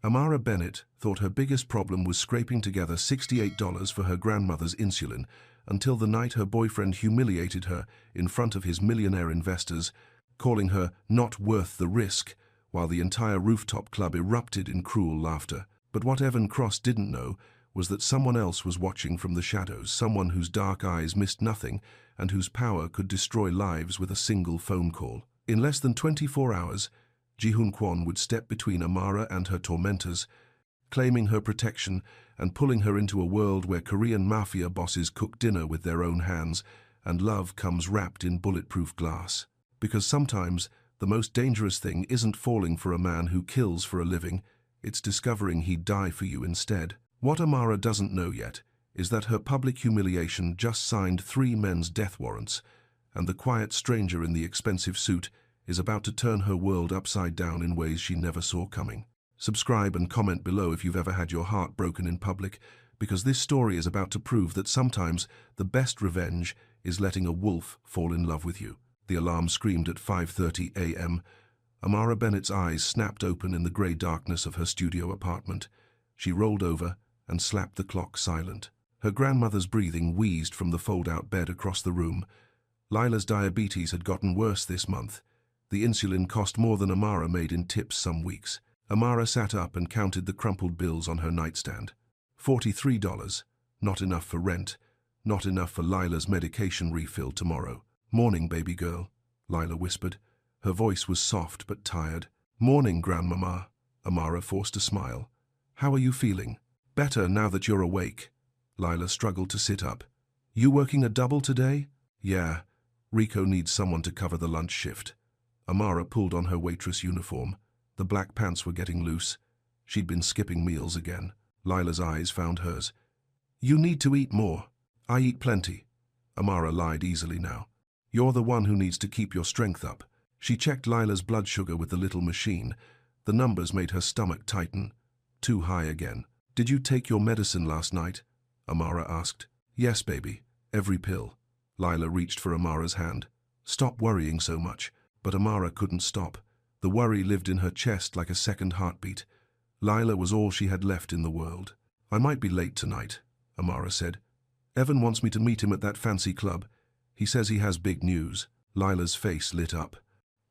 Amara Bennett thought her biggest problem was scraping together $68 for her grandmother's insulin until the night her boyfriend humiliated her in front of his millionaire investors, calling her not worth the risk, while the entire rooftop club erupted in cruel laughter. But what Evan Cross didn't know was that someone else was watching from the shadows, someone whose dark eyes missed nothing and whose power could destroy lives with a single phone call. In less than 24 hours, Ji-hoon Kwon would step between Amara and her tormentors, claiming her protection and pulling her into a world where Korean mafia bosses cook dinner with their own hands and love comes wrapped in bulletproof glass. Because sometimes the most dangerous thing isn't falling for a man who kills for a living, it's discovering he'd die for you instead. What Amara doesn't know yet is that her public humiliation just signed 3 men's death warrants, and the quiet stranger in the expensive suit is about to turn her world upside down in ways she never saw coming. Subscribe and comment below if you've ever had your heart broken in public, because this story is about to prove that sometimes the best revenge is letting a wolf fall in love with you. The alarm screamed at 5:30 a.m. Amara Bennett's eyes snapped open in the grey darkness of her studio apartment. She rolled over and slapped the clock silent. Her grandmother's breathing wheezed from the fold-out bed across the room. Lila's diabetes had gotten worse this month. The insulin cost more than Amara made in tips some weeks. Amara sat up and counted the crumpled bills on her nightstand. $43. Not enough for rent. Not enough for Lila's medication refill tomorrow. "Morning, baby girl," Lila whispered. Her voice was soft but tired. "Morning, Grandmama." Amara forced a smile. "How are you feeling?" "Better now that you're awake." Lila struggled to sit up. "You working a double today?" "Yeah. Rico needs someone to cover the lunch shift." Amara pulled on her waitress uniform. The black pants were getting loose. She'd been skipping meals again. Lila's eyes found hers. "You need to eat more." "I eat plenty." Amara lied easily now. "You're the one who needs to keep your strength up." She checked Lila's blood sugar with the little machine. The numbers made her stomach tighten. Too high again. "Did you take your medicine last night?" Amara asked. "Yes, baby. Every pill." Lila reached for Amara's hand. "Stop worrying so much." But Amara couldn't stop. The worry lived in her chest like a second heartbeat. Lila was all she had left in the world. "I might be late tonight," Amara said. "Evan wants me to meet him at that fancy club. He says he has big news." Lila's face lit up.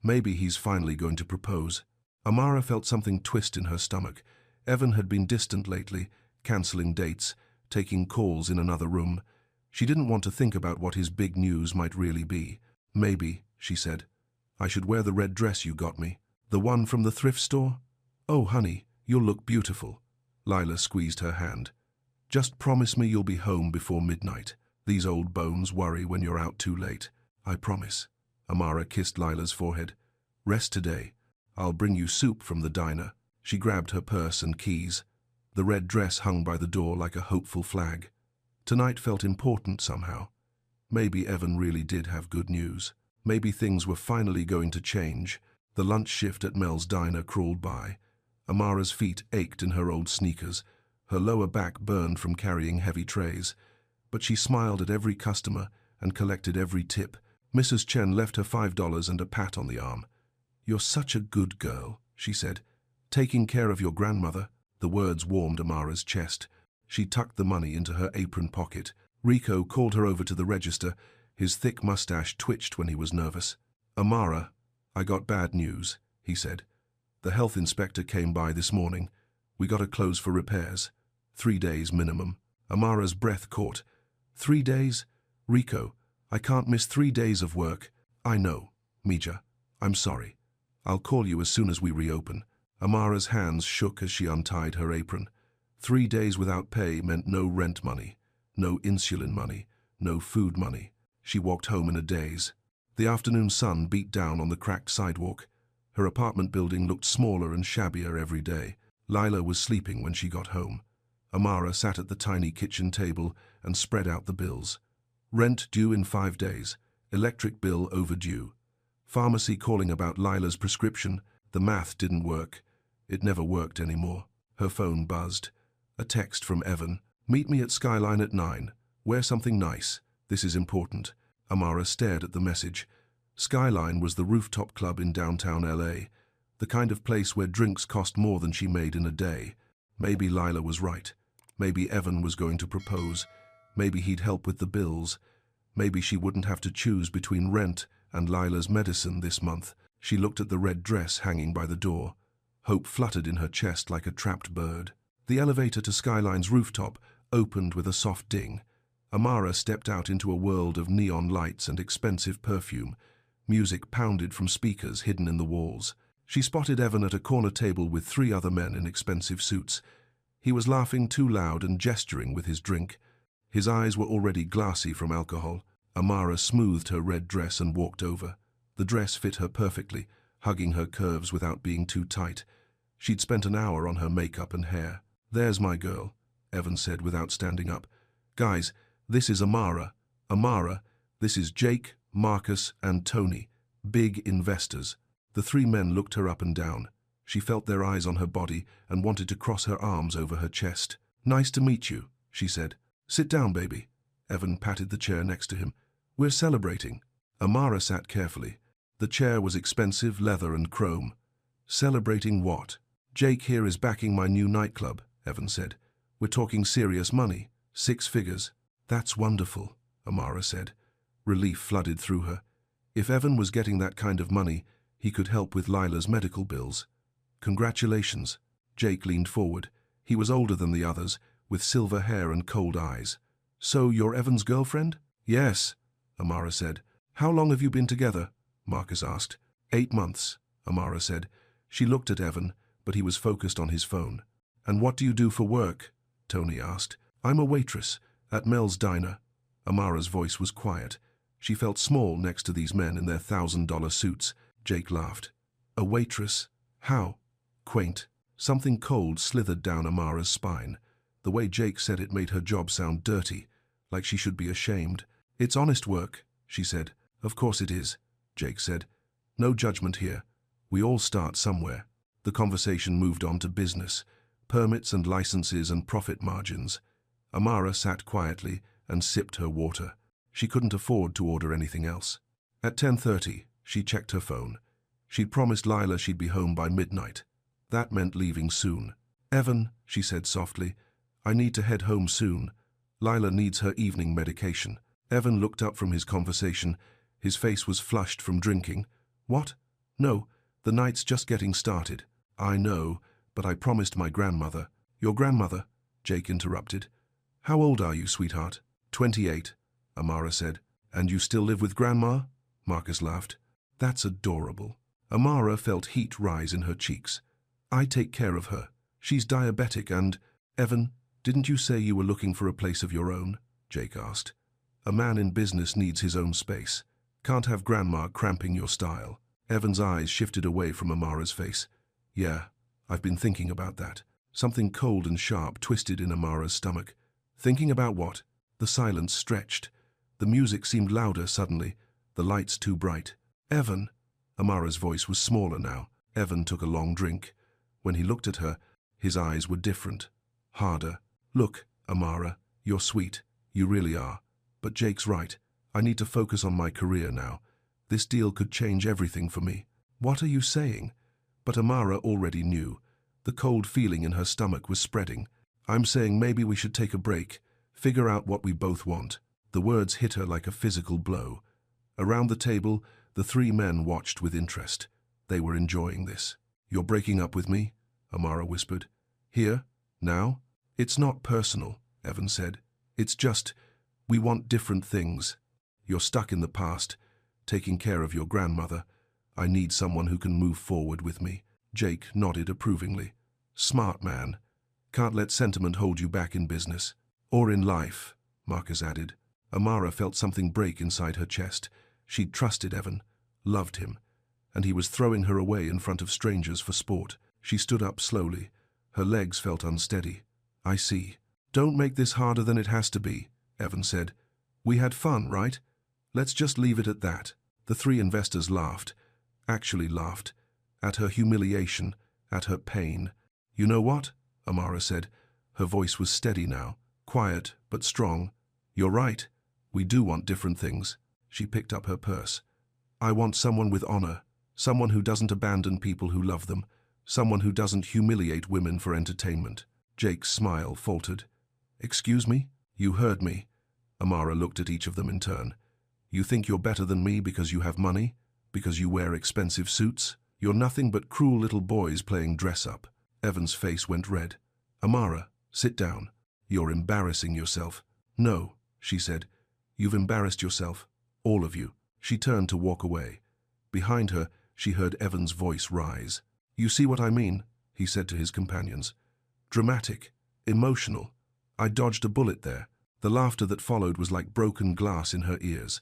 Maybe he's finally going to propose. Amara felt something twist in her stomach. Evan had been distant lately, cancelling dates, taking calls in another room. She didn't want to think about what his big news might really be. "Maybe," she said, "I should wear the red dress you got me." "The one from the thrift store?" "Oh, honey, you'll look beautiful." Lila squeezed her hand. "Just promise me you'll be home before midnight. These old bones worry when you're out too late." "I promise." Amara kissed Lila's forehead. "Rest today. I'll bring you soup from the diner." She grabbed her purse and keys. The red dress hung by the door like a hopeful flag. Tonight felt important somehow. Maybe Evan really did have good news. Maybe things were finally going to change. The lunch shift at Mel's diner crawled by. Amara's feet ached in her old sneakers. Her lower back burned from carrying heavy trays. But she smiled at every customer and collected every tip. Mrs. Chen left her $5 and a pat on the arm. "You're such a good girl," she said. "Taking care of your grandmother." The words warmed Amara's chest. She tucked the money into her apron pocket. Rico called her over to the register. His thick mustache twitched when he was nervous. "Amara, I got bad news," he said. "The health inspector came by this morning. We got to close for repairs. 3 days minimum." Amara's breath caught. 3 days? Rico, I can't miss 3 days of work. "I know, Mija. I'm sorry. I'll call you as soon as we reopen." Amara's hands shook as she untied her apron. 3 days without pay meant no rent money, no insulin money, no food money. She walked home in a daze. The afternoon sun beat down on the cracked sidewalk. Her apartment building looked smaller and shabbier every day. Lila was sleeping when she got home. Amara sat at the tiny kitchen table and spread out the bills. Rent due in 5 days. Electric bill overdue. Pharmacy calling about Lila's prescription. The math didn't work. It never worked anymore. Her phone buzzed. A text from Evan. "Meet me at Skyline at 9. Wear something nice. This is important." Amara stared at the message. Skyline was the rooftop club in downtown LA. The kind of place where drinks cost more than she made in a day. Maybe Lila was right. Maybe Evan was going to propose. Maybe he'd help with the bills. Maybe she wouldn't have to choose between rent and Lila's medicine this month. She looked at the red dress hanging by the door. Hope fluttered in her chest like a trapped bird. The elevator to Skyline's rooftop opened with a soft ding. Amara stepped out into a world of neon lights and expensive perfume. Music pounded from speakers hidden in the walls. She spotted Evan at a corner table with 3 other men in expensive suits. He was laughing too loud and gesturing with his drink. His eyes were already glassy from alcohol. Amara smoothed her red dress and walked over. The dress fit her perfectly, hugging her curves without being too tight. She'd spent an hour on her makeup and hair. "There's my girl," Evan said without standing up. "Guys, this is Amara. Amara, this is Jake, Marcus, and Tony. Big investors." The 3 men looked her up and down. She felt their eyes on her body and wanted to cross her arms over her chest. "Nice to meet you," she said. "Sit down, baby." Evan patted the chair next to him. "We're celebrating." Amara sat carefully. The chair was expensive leather and chrome. "Celebrating what?" "Jake here is backing my new nightclub," Evan said. "We're talking serious money, 6 figures." "That's wonderful," Amara said. Relief flooded through her. If Evan was getting that kind of money, he could help with Lila's medical bills. "Congratulations." Jake leaned forward. He was older than the others, with silver hair and cold eyes. "So you're Evan's girlfriend?" "Yes," Amara said. "How long have you been together?" Marcus asked. 8 months, Amara said. She looked at Evan, but he was focused on his phone. "And what do you do for work?" Tony asked. "I'm a waitress at Mel's Diner." Amara's voice was quiet. She felt small next to these men in their $1,000 suits. Jake laughed. "A waitress? How?" Quaint. Something cold slithered down Amara's spine. The way Jake said it made her job sound dirty, like she should be ashamed. "It's honest work," she said. "Of course it is," Jake said. "No judgment here. We all start somewhere." The conversation moved on to business, permits and licenses and profit margins. Amara sat quietly and sipped her water. She couldn't afford to order anything else. At 10:30, she checked her phone. She'd promised Lila she'd be home by midnight. That meant leaving soon. "Evan," she said softly, "I need to head home soon. Lila needs her evening medication." Evan looked up from his conversation. His face was flushed from drinking. "What? No, the night's just getting started." "I know, but I promised my grandmother." "Your grandmother?" Jake interrupted. "How old are you, sweetheart?" 28, Amara said. "And you still live with Grandma?" Marcus laughed. "That's adorable." Amara felt heat rise in her cheeks. "I take care of her. She's diabetic and—" "Evan, didn't you say you were looking for a place of your own?" Jake asked. "A man in business needs his own space. Can't have Grandma cramping your style." Evan's eyes shifted away from Amara's face. "Yeah, I've been thinking about that." Something cold and sharp twisted in Amara's stomach. "Thinking about what?" The silence stretched. The music seemed louder suddenly, the lights too bright. "Evan." Amara's voice was smaller now. Evan took a long drink. When he looked at her, his eyes were different, harder. "Look, Amara, you're sweet. You really are. But Jake's right. I need to focus on my career now. This deal could change everything for me." "What are you saying?" But Amara already knew. The cold feeling in her stomach was spreading. "I'm saying maybe we should take a break, figure out what we both want." The words hit her like a physical blow. Around the table, the 3 men watched with interest. They were enjoying this. "You're breaking up with me?" Amara whispered. "Here? Now?" "It's not personal," Evan said. "It's just, we want different things. You're stuck in the past, taking care of your grandmother. I need someone who can move forward with me." Jake nodded approvingly. "Smart man. Can't let sentiment hold you back in business." "Or in life," Marcus added. Amara felt something break inside her chest. She'd trusted Evan, loved him, and he was throwing her away in front of strangers for sport. She stood up slowly. Her legs felt unsteady. "I see. Don't make this harder than it has to be," Evan said. "We had fun, right? Let's just leave it at that." The 3 investors laughed, actually laughed, at her humiliation, at her pain. "You know what?" Amara said. Her voice was steady now, quiet but strong. "You're right. We do want different things." She picked up her purse. "I want someone with honor, Someone who doesn't abandon people who love them. Someone who doesn't humiliate women for entertainment. Jake's smile faltered. Excuse me? You heard me. Amara looked at each of them in turn. You think you're better than me because you have money? Because you wear expensive suits? You're nothing but cruel little boys playing dress-up. Evan's face went red. Amara, sit down. You're embarrassing yourself. No, she said. You've embarrassed yourself. All of you. She turned to walk away. Behind her, she heard Evan's voice rise. You see what I mean? He said to his companions. Dramatic. Emotional. I dodged a bullet there. The laughter that followed was like broken glass in her ears.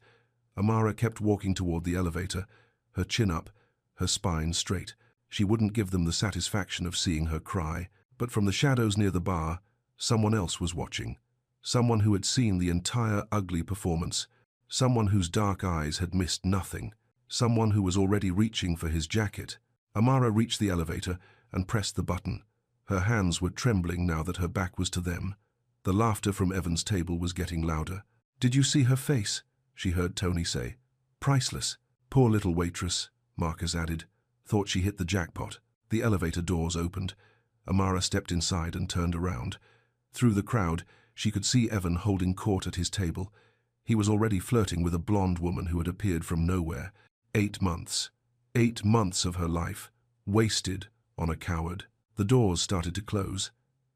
Amara kept walking toward the elevator, her chin up, her spine straight. She wouldn't give them the satisfaction of seeing her cry, but from the shadows near the bar, someone else was watching. Someone who had seen the entire ugly performance. Someone whose dark eyes had missed nothing. Someone who was already reaching for his jacket. Amara reached the elevator and pressed the button. Her hands were trembling now that her back was to them. The laughter from Evan's table was getting louder. Did you see her face? She heard Tony say. Priceless. Poor little waitress, Marcus added. Thought she hit the jackpot. The elevator doors opened. Amara stepped inside and turned around. Through the crowd, she could see Evan holding court at his table. He was already flirting with a blonde woman who had appeared from nowhere. 8 months. 8 months of her life. Wasted on a coward. The doors started to close.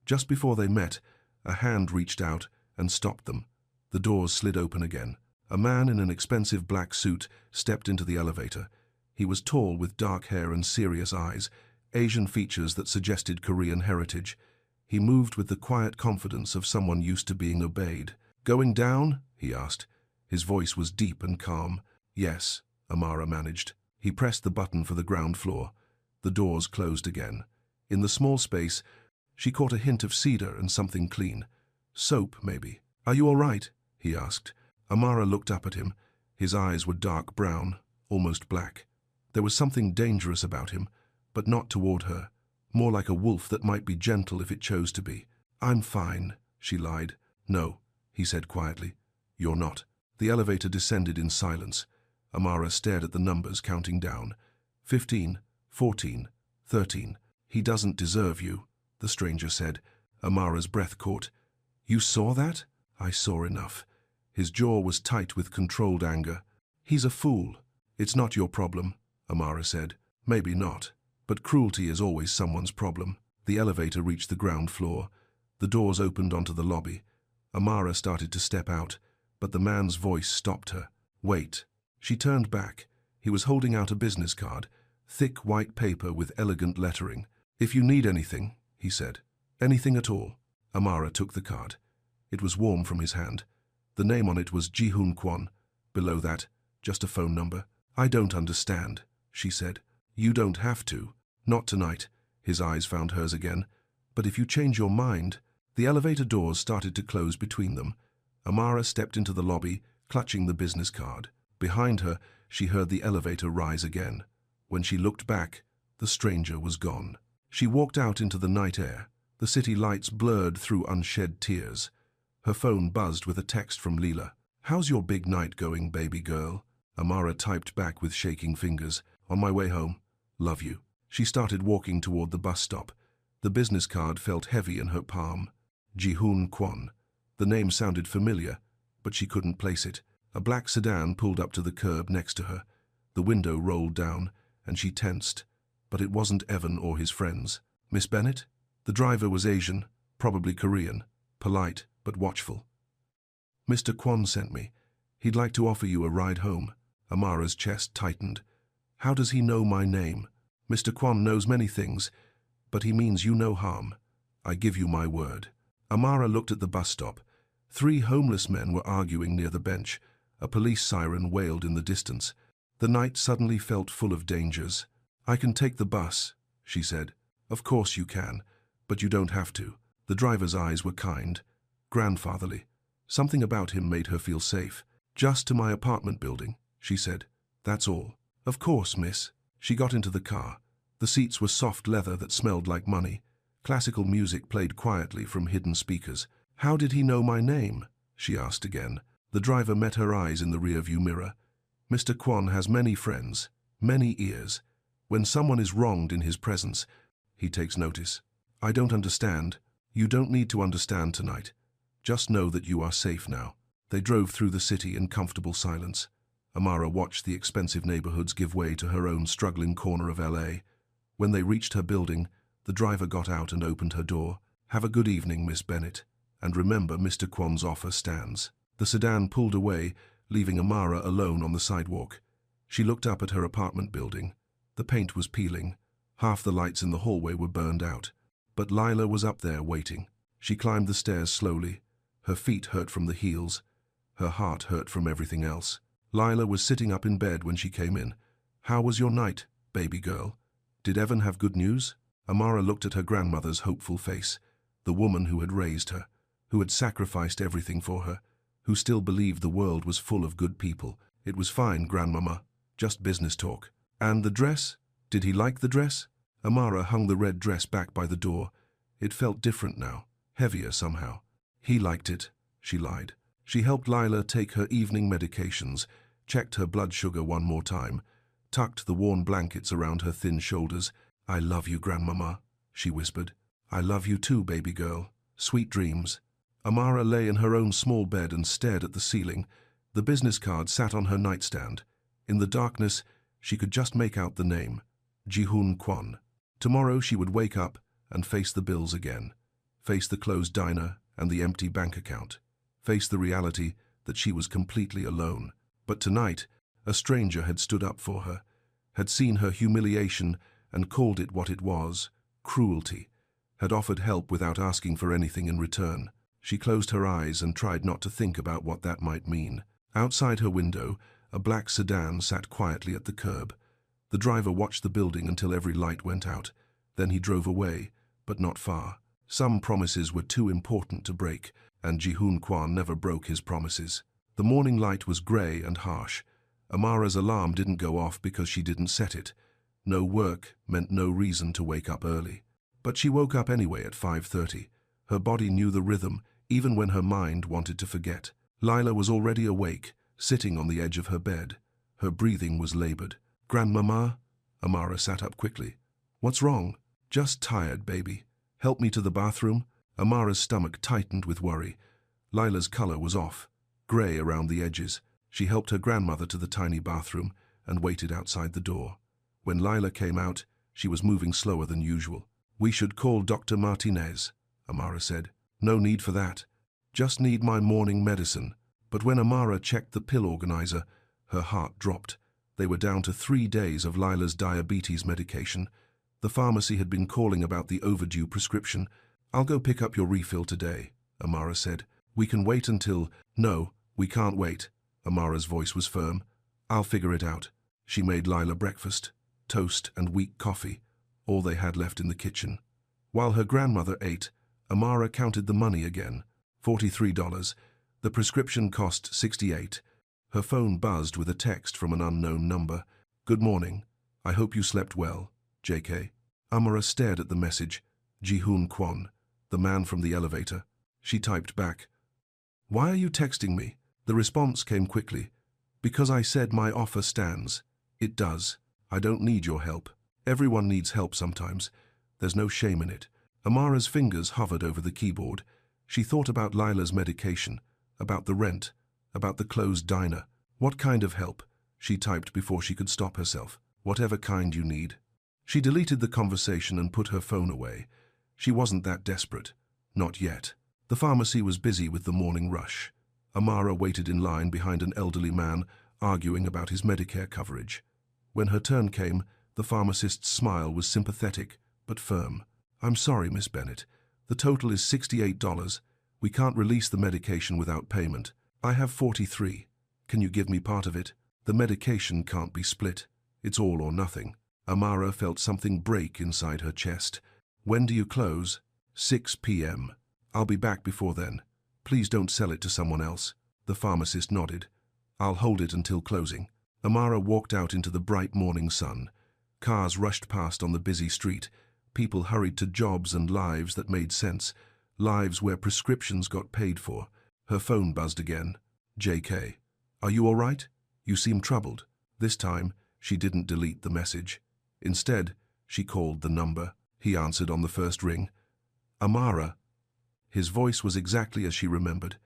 Just before they met, a hand reached out and stopped them. The doors slid open again. A man in an expensive black suit stepped into the elevator. He was tall with dark hair and serious eyes, Asian features that suggested Korean heritage. He moved with the quiet confidence of someone used to being obeyed. Going down? He asked. His voice was deep and calm. Yes, Amara managed. He pressed the button for the ground floor. The doors closed again. In the small space, she caught a hint of cedar and something clean. Soap, maybe. Are you all right? He asked. Amara looked up at him. His eyes were dark brown, almost black. There was something dangerous about him, but not toward her. More like a wolf that might be gentle if it chose to be. I'm fine, she lied. No, he said quietly. You're not. The elevator descended in silence. Amara stared at the numbers counting down. 15, 14, 13. He doesn't deserve you, the stranger said. Amara's breath caught. You saw that? I saw enough. His jaw was tight with controlled anger. He's a fool. It's not your problem, Amara said. Maybe not, but cruelty is always someone's problem. The elevator reached the ground floor. The doors opened onto the lobby. Amara started to step out, but the man's voice stopped her. Wait. She turned back. He was holding out a business card, thick white paper with elegant lettering. If you need anything, he said. Anything at all. Amara took the card. It was warm from his hand. The name on it was Ji-hoon Kwon. Below that, just a phone number. I don't understand, she said. You don't have to. Not tonight. His eyes found hers again. But if you change your mind... The elevator doors started to close between them. Amara stepped into the lobby, clutching the business card. Behind her, she heard the elevator rise again. When she looked back, the stranger was gone. She walked out into the night air. The city lights blurred through unshed tears. Her phone buzzed with a text from Leela. How's your big night going, baby girl? Amara typed back with shaking fingers. On my way home. Love you. She started walking toward the bus stop. The business card felt heavy in her palm. Ji-hoon Kwon. The name sounded familiar, but she couldn't place it. A black sedan pulled up to the curb next to her. The window rolled down, and she tensed. But it wasn't Evan or his friends. Miss Bennett? The driver was Asian, probably Korean, polite but watchful. Mr. Kwon sent me. He'd like to offer you a ride home. Amara's chest tightened. How does he know my name? Mr. Kwon knows many things, but he means you no harm. I give you my word. Amara looked at the bus stop. 3 homeless men were arguing near the bench. A police siren wailed in the distance. The night suddenly felt full of dangers. I can take the bus, she said. Of course you can, but you don't have to. The driver's eyes were kind, grandfatherly. Something about him made her feel safe. Just to my apartment building, she said. That's all. Of course, miss. She got into the car. The seats were soft leather that smelled like money. Classical music played quietly from hidden speakers. How did he know my name? She asked again. The driver met her eyes in the rearview mirror. Mr. Kwon has many friends, many ears. When someone is wronged in his presence, he takes notice. I don't understand. You don't need to understand tonight. Just know that you are safe now. They drove through the city in comfortable silence. Amara watched the expensive neighborhoods give way to her own struggling corner of LA. When they reached her building, the driver got out and opened her door. Have a good evening, Miss Bennett. And remember, Mr. Kwan's offer stands. The sedan pulled away, leaving Amara alone on the sidewalk. She looked up at her apartment building. The paint was peeling. Half the lights in the hallway were burned out. But Lila was up there waiting. She climbed the stairs slowly. Her feet hurt from the heels. Her heart hurt from everything else. Lila was sitting up in bed when she came in. How was your night, baby girl? Did Evan have good news? Amara looked at her grandmother's hopeful face, the woman who had raised her, who had sacrificed everything for her, who still believed the world was full of good people. It was fine, Grandmama. Just business talk. And the dress? Did he like the dress? Amara hung the red dress back by the door. It felt different now, heavier somehow. He liked it, she lied. She helped Lila take her evening medications, checked her blood sugar one more time, tucked the worn blankets around her thin shoulders. I love you, Grandmama, she whispered. I love you too, baby girl. Sweet dreams. Amara lay in her own small bed and stared at the ceiling. The business card sat on her nightstand. In the darkness, she could just make out the name, Ji-hoon Kwon. Tomorrow she would wake up and face the bills again, face the closed diner and the empty bank account, face the reality that she was completely alone. But tonight, a stranger had stood up for her, had seen her humiliation and called it what it was, cruelty, had offered help without asking for anything in return. She closed her eyes and tried not to think about what that might mean. Outside her window, a black sedan sat quietly at the curb. The driver watched the building until every light went out. Then he drove away, but not far. Some promises were too important to break, and Ji-hoon Kwon never broke his promises. The morning light was grey and harsh. Amara's alarm didn't go off because she didn't set it. No work meant no reason to wake up early. But she woke up anyway at 5:30. Her body knew the rhythm, even when her mind wanted to forget. Lila was already awake, sitting on the edge of her bed. Her breathing was labored. Grandmama? Amara sat up quickly. What's wrong? Just tired, baby. Help me to the bathroom? Amara's stomach tightened with worry. Lila's color was off, grey around the edges. She helped her grandmother to the tiny bathroom and waited outside the door. When Lila came out, she was moving slower than usual. We should call Dr. Martinez, Amara said. No need for that. Just need my morning medicine. But when Amara checked the pill organizer, her heart dropped. They were down to 3 days of Lila's diabetes medication. The pharmacy had been calling about the overdue prescription. I'll go pick up your refill today, Amara said. We can wait until... No, we can't wait. Amara's voice was firm. I'll figure it out. She made Lila breakfast, toast and weak coffee, all they had left in the kitchen. While her grandmother ate, Amara counted the money again. $43. The prescription cost $68. Her phone buzzed with a text from an unknown number. Good morning. I hope you slept well, JK. Amara stared at the message. Ji-hoon Kwon, the man from the elevator. She typed back. Why are you texting me? The response came quickly. Because I said my offer stands. It does. I don't need your help. Everyone needs help sometimes. There's no shame in it. Amara's fingers hovered over the keyboard. She thought about Lila's medication, about the rent, about the closed diner. What kind of help? She typed before she could stop herself. Whatever kind you need. She deleted the conversation and put her phone away. She wasn't that desperate. Not yet. The pharmacy was busy with the morning rush. Amara waited in line behind an elderly man arguing about his Medicare coverage. When her turn came, the pharmacist's smile was sympathetic but firm. I'm sorry, Miss Bennett. The total is $68. We can't release the medication without payment. I have 43. Can you give me part of it? The medication can't be split. It's all or nothing. Amara felt something break inside her chest. When do you close? 6 p.m. I'll be back before then. Please don't sell it to someone else. The pharmacist nodded. I'll hold it until closing. Amara walked out into the bright morning sun. Cars rushed past on the busy street. People hurried to jobs and lives that made sense, lives where prescriptions got paid for. Her phone buzzed again. JK. Are you all right? You seem troubled. This time, she didn't delete the message. Instead, she called the number. He answered on the first ring. Amara. His voice was exactly as she remembered,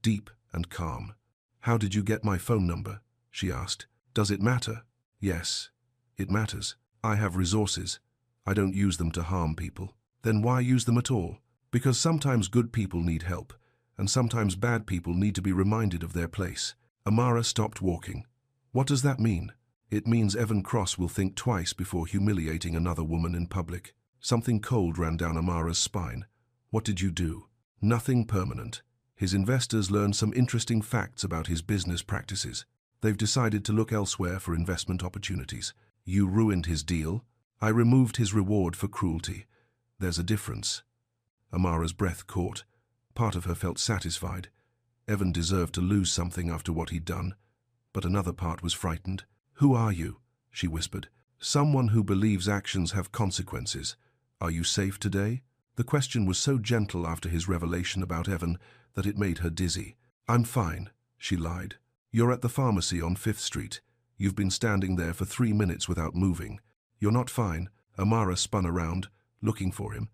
deep and calm. How did you get my phone number? She asked. Does it matter? Yes, it matters. I have resources. I don't use them to harm people. Then why use them at all? Because sometimes good people need help, and sometimes bad people need to be reminded of their place. Amara stopped walking. What does that mean? It means Evan Cross will think twice before humiliating another woman in public. Something cold ran down Amara's spine. What did you do? Nothing permanent. His investors learned some interesting facts about his business practices. They've decided to look elsewhere for investment opportunities. You ruined his deal. I removed his reward for cruelty. There's a difference. Amara's breath caught. Part of her felt satisfied. Evan deserved to lose something after what he'd done. But another part was frightened. Who are you? She whispered. Someone who believes actions have consequences. Are you safe today? The question was so gentle after his revelation about Evan that it made her dizzy. I'm fine, she lied. You're at the pharmacy on 5th Street. You've been standing there for 3 minutes without moving. You're not fine. Amara spun around, looking for him.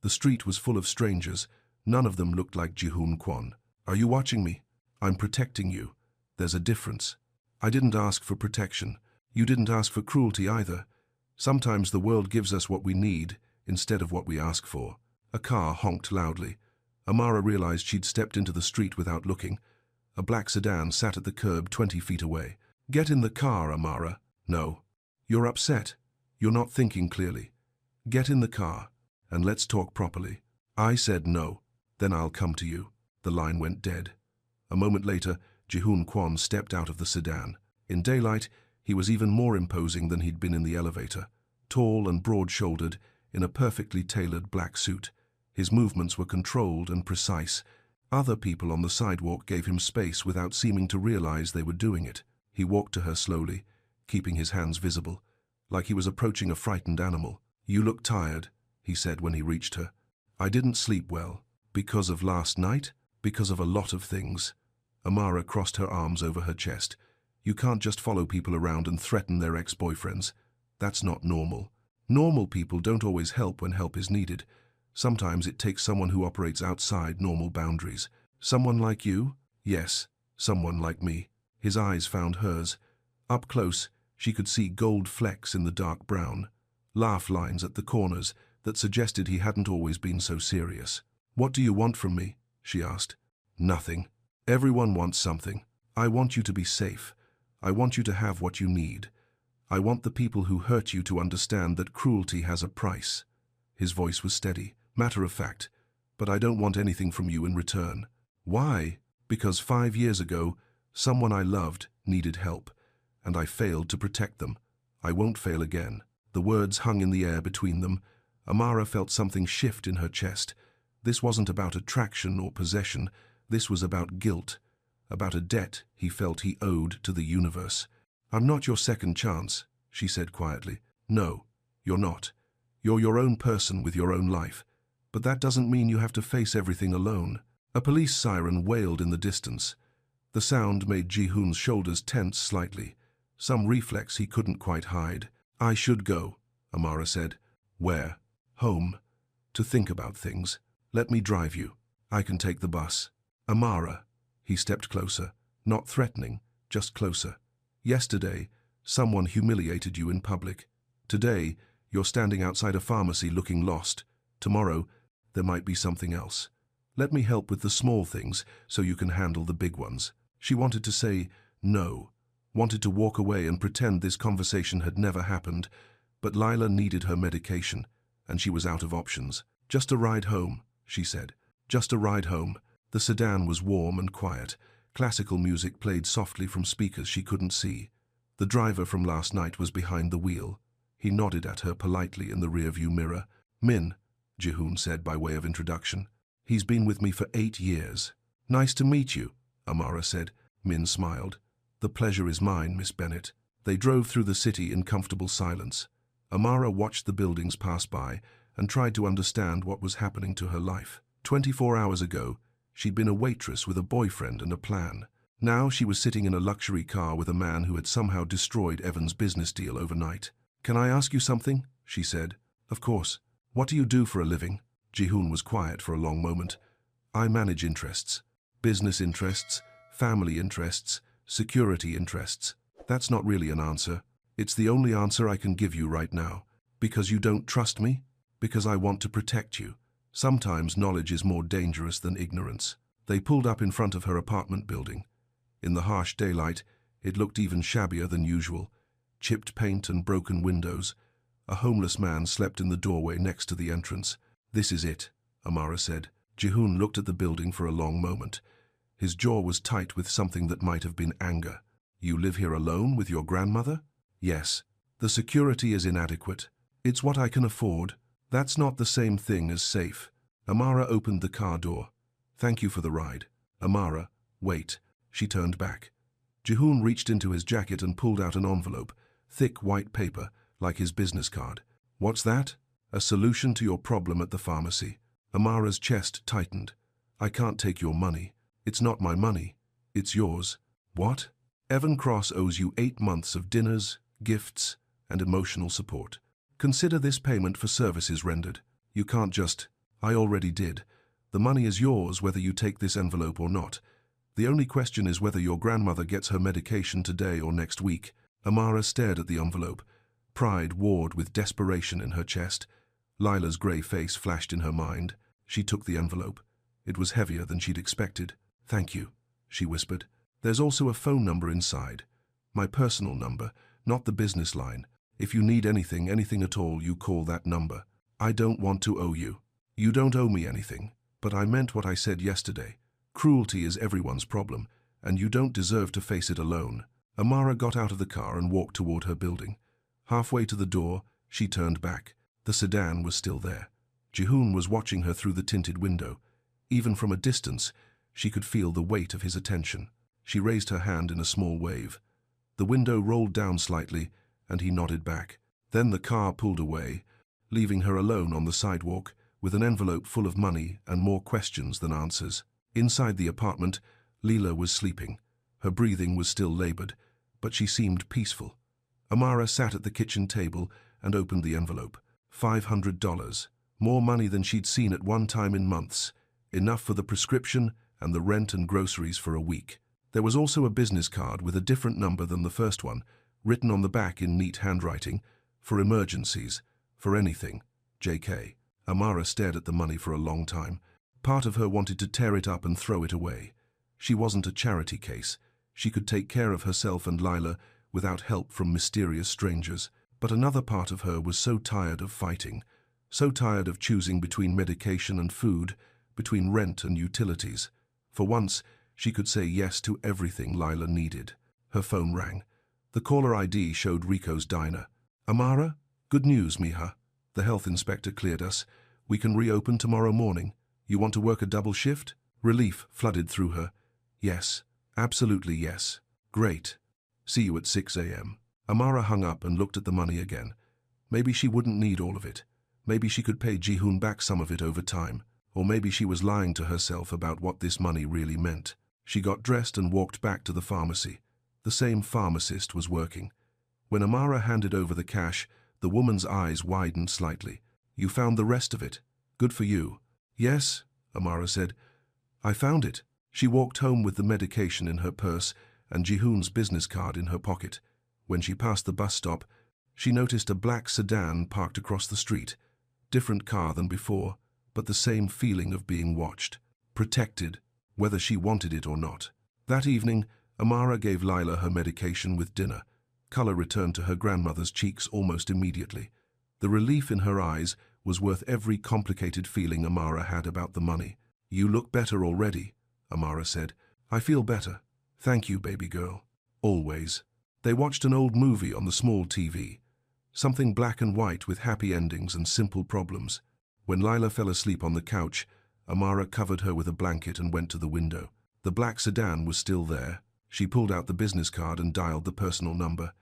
The street was full of strangers. None of them looked like Ji-hoon Kwon. Are you watching me? I'm protecting you. There's a difference. I didn't ask for protection. You didn't ask for cruelty either. Sometimes the world gives us what we need instead of what we ask for. A car honked loudly. Amara realized she'd stepped into the street without looking. A black sedan sat at the curb 20 feet away. Get in the car, Amara. No. You're upset. You're not thinking clearly. Get in the car, and let's talk properly. I said no. Then I'll come to you. The line went dead. A moment later, Ji-hoon Kwon stepped out of the sedan. In daylight, he was even more imposing than he'd been in the elevator. Tall and broad-shouldered, in a perfectly tailored black suit. His movements were controlled and precise. Other people on the sidewalk gave him space without seeming to realize they were doing it. He walked to her slowly, keeping his hands visible, like he was approaching a frightened animal. You look tired, he said when he reached her. I didn't sleep well. Because of last night? Because of a lot of things. Amara crossed her arms over her chest. You can't just follow people around and threaten their ex-boyfriends. That's not normal. Normal people don't always help when help is needed. Sometimes it takes someone who operates outside normal boundaries. Someone like you? Yes, someone like me. His eyes found hers. Up close, she could see gold flecks in the dark brown, laugh lines at the corners that suggested he hadn't always been so serious. What do you want from me? She asked. Nothing. Everyone wants something. I want you to be safe. I want you to have what you need. I want the people who hurt you to understand that cruelty has a price. His voice was steady, matter of fact. But I don't want anything from you in return. Why? Because 5 years ago, someone I loved needed help, and I failed to protect them. I won't fail again. The words hung in the air between them. Amara felt something shift in her chest. This wasn't about attraction or possession. This was about guilt, about a debt he felt he owed to the universe. I'm not your second chance, she said quietly. No, you're not. You're your own person with your own life. But that doesn't mean you have to face everything alone. A police siren wailed in the distance. The sound made Ji-hoon's shoulders tense slightly, some reflex he couldn't quite hide. I should go, Amara said. Where? Home. To think about things. Let me drive you. I can take the bus. Amara. He stepped closer, not threatening, just closer. Yesterday, someone humiliated you in public. Today, you're standing outside a pharmacy looking lost. Tomorrow, there might be something else. Let me help with the small things so you can handle the big ones. She wanted to say no, wanted to walk away and pretend this conversation had never happened, but Lila needed her medication, and she was out of options. Just a ride home, she said. Just a ride home. The sedan was warm and quiet. Classical music played softly from speakers she couldn't see. The driver from last night was behind the wheel. He nodded at her politely in the rearview mirror. Min, Ji-hoon said by way of introduction. He's been with me for 8 years. Nice to meet you, Amara said. Min smiled. The pleasure is mine, Miss Bennett. They drove through the city in comfortable silence. Amara watched the buildings pass by and tried to understand what was happening to her life. 24 hours ago, she'd been a waitress with a boyfriend and a plan. Now she was sitting in a luxury car with a man who had somehow destroyed Evan's business deal overnight. "Can I ask you something?" she said. "Of course. What do you do for a living?" Ji-hoon was quiet for a long moment. "I manage interests. Business interests, family interests, security interests." "That's not really an answer. It's the only answer I can give you right now. Because you don't trust me? Because I want to protect you. Sometimes knowledge is more dangerous than ignorance." They pulled up in front of her apartment building. In the harsh daylight, it looked even shabbier than usual. Chipped paint and broken windows. A homeless man slept in the doorway next to the entrance. "This is it," Amara said. Ji-hoon looked at the building for a long moment. His jaw was tight with something that might have been anger. "You live here alone with your grandmother?" "Yes. The security is inadequate. It's what I can afford. That's not the same thing as safe." Amara opened the car door. "Thank you for the ride." "Amara, wait." She turned back. Ji-hoon reached into his jacket and pulled out an envelope, thick white paper, like his business card. "What's that?" "A solution to your problem at the pharmacy." Amara's chest tightened. "I can't take your money. It's not my money. It's yours." "What?" "Evan Cross owes you 8 months of dinners, gifts, and emotional support. Consider this payment for services rendered. You can't just—" "I already did. The money is yours whether you take this envelope or not. The only question is whether your grandmother gets her medication today or next week." Amara stared at the envelope. Pride warred with desperation in her chest. Lila's grey face flashed in her mind. She took the envelope. It was heavier than she'd expected. "Thank you," she whispered. "There's also a phone number inside. My personal number, not the business line. If you need anything at all, you call that number. I don't want to owe you. You don't owe me anything. But I meant what I said yesterday. Cruelty is everyone's problem, and you don't deserve to face it alone." Amara got out of the car and walked toward her building. Halfway to the door, she turned back. The sedan was still there. Ji-hoon was watching her through the tinted window. Even from a distance, she could feel the weight of his attention. She raised her hand in a small wave. The window rolled down slightly, and he nodded back. Then the car pulled away, leaving her alone on the sidewalk, with an envelope full of money and more questions than answers. Inside the apartment, Leela was sleeping. Her breathing was still labored, but she seemed peaceful. Amara sat at the kitchen table and opened the envelope. $500. More money than she'd seen at one time in months. Enough for the prescription and the rent and groceries for a week. There was also a business card with a different number than the first one, written on the back in neat handwriting. "For emergencies. For anything. JK." Amara stared at the money for a long time. Part of her wanted to tear it up and throw it away. She wasn't a charity case. She could take care of herself and Lila without help from mysterious strangers. But another part of her was so tired of fighting, so tired of choosing between medication and food, between rent and utilities. For once, she could say yes to everything Lila needed. Her phone rang. The caller ID showed Rico's diner. "Amara? Good news, Miha. The health inspector cleared us. We can reopen tomorrow morning. You want to work a double shift?" Relief flooded through her. "Yes. Absolutely yes. Great. See you at 6 a.m. Amara hung up and looked at the money again. Maybe she wouldn't need all of it. Maybe she could pay Ji-hoon back some of it over time. Or maybe she was lying to herself about what this money really meant. She got dressed and walked back to the pharmacy. The same pharmacist was working. When Amara handed over the cash, the woman's eyes widened slightly. "You found the rest of it. Good for you." "Yes," Amara said. "I found it." She walked home with the medication in her purse and Ji-hoon's business card in her pocket. When she passed the bus stop, she noticed a black sedan parked across the street. Different car than before, but the same feeling of being watched, protected, whether she wanted it or not. That evening, Amara gave Lila her medication with dinner. Color returned to her grandmother's cheeks almost immediately. The relief in her eyes was worth every complicated feeling Amara had about the money. "You look better already," Amara said. "I feel better. Thank you, baby girl. Always." They watched an old movie on the small TV. Something black and white with happy endings and simple problems. When Lila fell asleep on the couch, Amara covered her with a blanket and went to the window. The black sedan was still there. She pulled out the business card and dialed the personal number.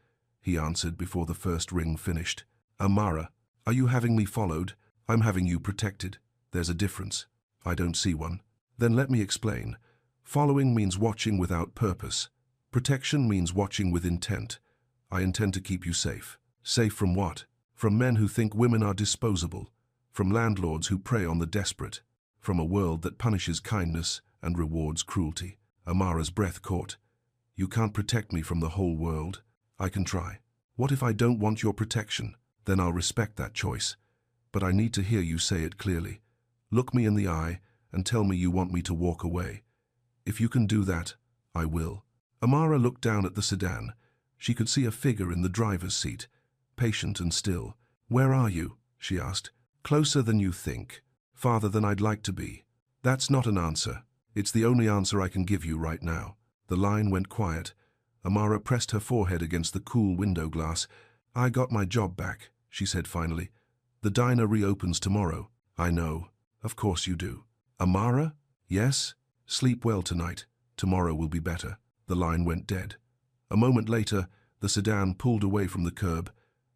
He answered before the first ring finished. "Amara, are you having me followed? I'm having you protected. There's a difference." "I don't see one." "Then let me explain. Following means watching without purpose. Protection means watching with intent. I intend to keep you safe. Safe from what? From men who think women are disposable. From landlords who prey on the desperate. From a world that punishes kindness and rewards cruelty. Amara's breath caught. You can't protect me from the whole world. I can try. What if I don't want your protection? Then I'll respect that choice. But I need to hear you say it clearly. Look me in the eye and tell me you want me to walk away. If you can do that, I will. Amara looked down at the sedan. She could see a figure in the driver's seat, patient and still. Where are you? She asked. Closer than you think. Farther than I'd like to be. That's not an answer. It's the only answer I can give you right now. The line went quiet. Amara pressed her forehead against the cool window glass. I got my job back, she said finally. The diner reopens tomorrow. I know. Of course you do. Amara? Yes? Sleep well tonight. Tomorrow will be better. The line went dead. A moment later, the sedan pulled away from the curb,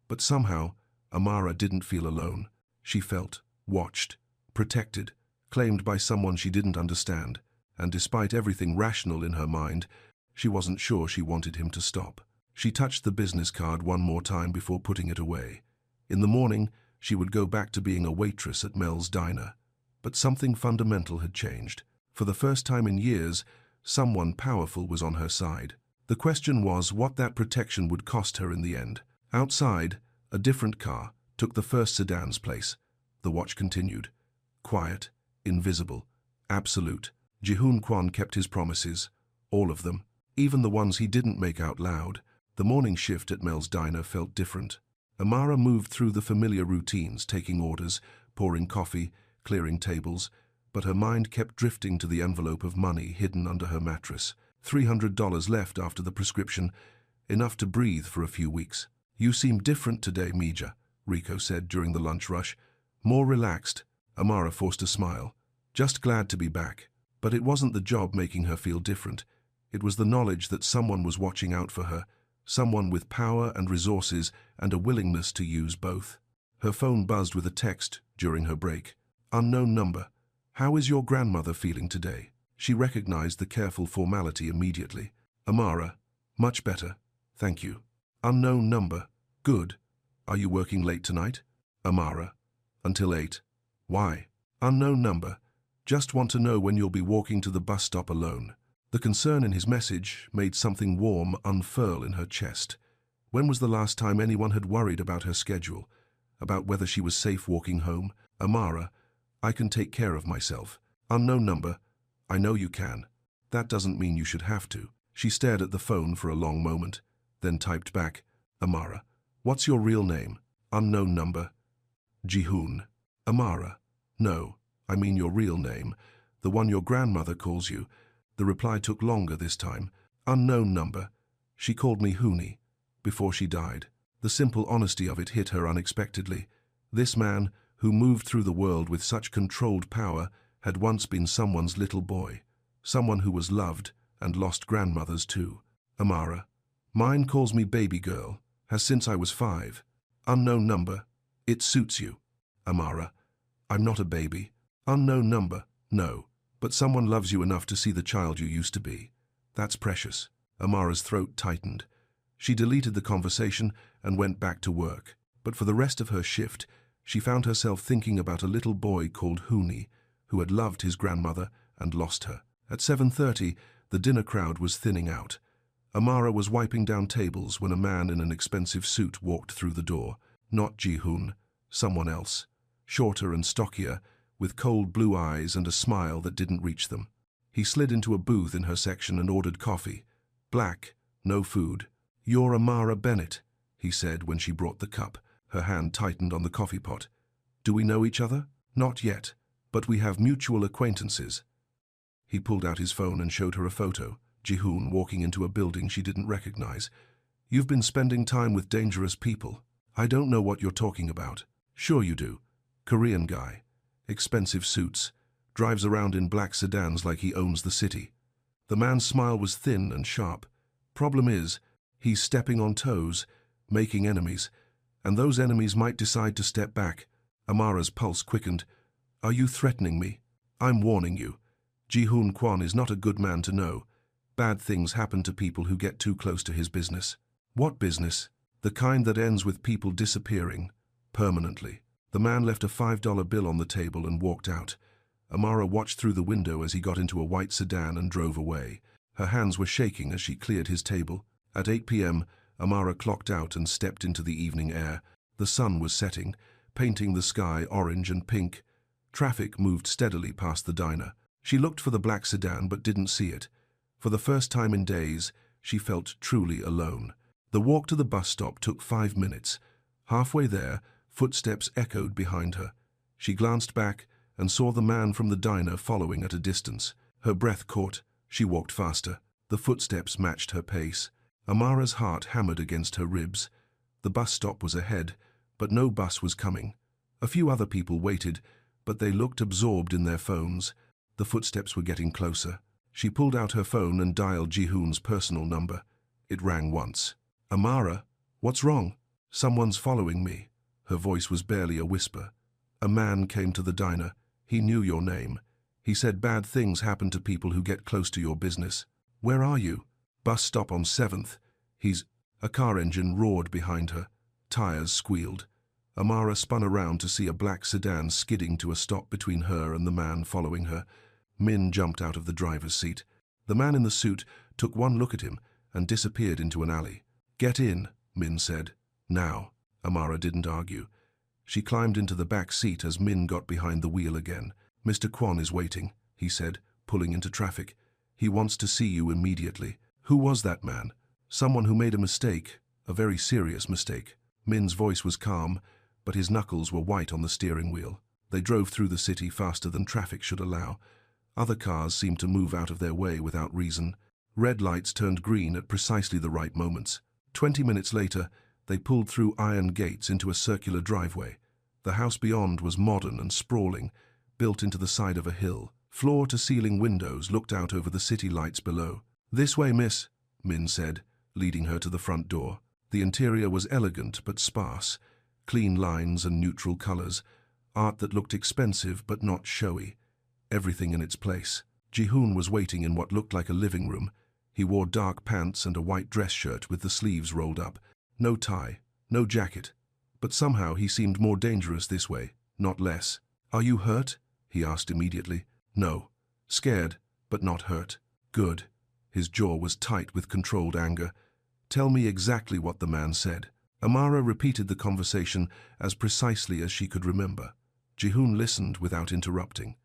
but somehow, Amara didn't feel alone. She felt watched, protected, claimed by someone she didn't understand, and despite everything rational in her mind, she wasn't sure she wanted him to stop. She touched the business card one more time before putting it away. In the morning, she would go back to being a waitress at Mel's diner. But something fundamental had changed. For the first time in years, someone powerful was on her side. The question was what that protection would cost her in the end. Outside, a different car took the first sedan's place. The watch continued. Quiet, invisible, absolute. Ji-hoon Kwon kept his promises. All of them. Even the ones he didn't make out loud. The morning shift at Mel's diner felt different. Amara moved through the familiar routines, taking orders, pouring coffee, clearing tables, but her mind kept drifting to the envelope of money hidden under her mattress. $300 left after the prescription, enough to breathe for a few weeks. You seem different today, Mija, Rico said during the lunch rush. More relaxed. Amara forced a smile. Just glad to be back. But it wasn't the job making her feel different. It was the knowledge that someone was watching out for her, someone with power and resources and a willingness to use both. Her phone buzzed with a text during her break. Unknown number. How is your grandmother feeling today? She recognized the careful formality immediately. Amara. Much better. Thank you. Unknown number. Good. Are you working late tonight? Amara. Until 8. Why? Unknown number. Just want to know when you'll be walking to the bus stop alone. The concern in his message made something warm unfurl in her chest. When was the last time anyone had worried about her schedule? About whether she was safe walking home? Amara. I can take care of myself. Unknown number. I know you can. That doesn't mean you should have to. She stared at the phone for a long moment, then typed back. Amara. What's your real name? Unknown number. Ji-hoon. Amara. No, I mean your real name. The one your grandmother calls you. The reply took longer this time. Unknown number. She called me Hooney. Before she died. The simple honesty of it hit her unexpectedly. This man, who moved through the world with such controlled power, had once been someone's little boy. Someone who was loved and lost grandmothers too. Amara. Mine calls me baby girl. Has since I was 5. Unknown number. It suits you. Amara. I'm not a baby. Unknown number. No. But someone loves you enough to see the child you used to be. That's precious. Amara's throat tightened. She deleted the conversation and went back to work. But for the rest of her shift, she found herself thinking about a little boy called Hooney, who had loved his grandmother and lost her. At 7:30, the dinner crowd was thinning out. Amara was wiping down tables when a man in an expensive suit walked through the door. Not Ji-hoon, someone else. Shorter and stockier, with cold blue eyes and a smile that didn't reach them. He slid into a booth in her section and ordered coffee. Black, no food. You're Amara Bennett, he said when she brought the cup. Her hand tightened on the coffee pot. Do we know each other? Not yet, but we have mutual acquaintances. He pulled out his phone and showed her a photo. Ji-hoon walking into a building she didn't recognize. You've been spending time with dangerous people. I don't know what you're talking about. Sure you do. Korean guy. Expensive suits. Drives around in black sedans like he owns the city. The man's smile was thin and sharp. Problem is, he's stepping on toes, making enemies, and those enemies might decide to step back. Amara's pulse quickened. Are you threatening me? I'm warning you. Ji-hoon Kwon is not a good man to know. Bad things happen to people who get too close to his business. What business? The kind that ends with people disappearing, permanently. The man left a $5 bill on the table and walked out. Amara watched through the window as he got into a white sedan and drove away. Her hands were shaking as she cleared his table. At 8 p.m., Amara clocked out and stepped into the evening air. The sun was setting, painting the sky orange and pink. Traffic moved steadily past the diner. She looked for the black sedan but didn't see it. For the first time in days, she felt truly alone. The walk to the bus stop took 5 minutes. Halfway there, footsteps echoed behind her. She glanced back and saw the man from the diner following at a distance. Her breath caught. She walked faster. The footsteps matched her pace. Amara's heart hammered against her ribs. The bus stop was ahead, but no bus was coming. A few other people waited, but they looked absorbed in their phones. The footsteps were getting closer. She pulled out her phone and dialed Jihoon's personal number. It rang once. "Amara, what's wrong?" "Someone's following me." Her voice was barely a whisper. "A man came to the diner. He knew your name. He said bad things happen to people who get close to your business." "Where are you?" "Bus stop on 7th. He's—" A car engine roared behind her. Tires squealed. Amara spun around to see a black sedan skidding to a stop between her and the man following her. Min jumped out of the driver's seat. The man in the suit took one look at him and disappeared into an alley. "Get in," Min said. "Now." Amara didn't argue. She climbed into the back seat as Min got behind the wheel again. "Mr. Kwon is waiting," he said, pulling into traffic. "He wants to see you immediately." "Who was that man?" "Someone who made a mistake, a very serious mistake." Min's voice was calm, but his knuckles were white on the steering wheel. They drove through the city faster than traffic should allow. Other cars seemed to move out of their way without reason. Red lights turned green at precisely the right moments. 20 minutes later, they pulled through iron gates into a circular driveway. The house beyond was modern and sprawling, built into the side of a hill. Floor-to-ceiling windows looked out over the city lights below. "This way, miss," Min said, leading her to the front door. The interior was elegant but sparse, clean lines and neutral colors, art that looked expensive but not showy. Everything in its place. Jihoon was waiting in what looked like a living room. He wore dark pants and a white dress shirt with the sleeves rolled up. No tie, no jacket. But somehow he seemed more dangerous this way, not less. "Are you hurt?" he asked immediately. "No. Scared, but not hurt." "Good." His jaw was tight with controlled anger. "Tell me exactly what the man said." Amara repeated the conversation as precisely as she could remember. Jihoon listened without interrupting.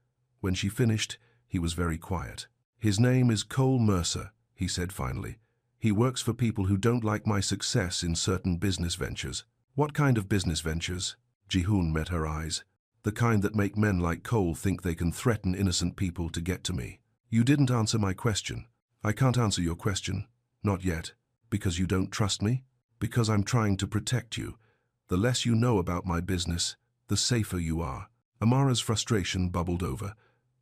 When she finished, he was very quiet. "His name is Cole Mercer," he said finally. "He works for people who don't like my success in certain business ventures." "What kind of business ventures?" Jihoon met her eyes. "The kind that make men like Cole think they can threaten innocent people to get to me." "You didn't answer my question." "I can't answer your question. Not yet." "Because you don't trust me?" "Because I'm trying to protect you. The less you know about my business, the safer you are." Amara's frustration bubbled over.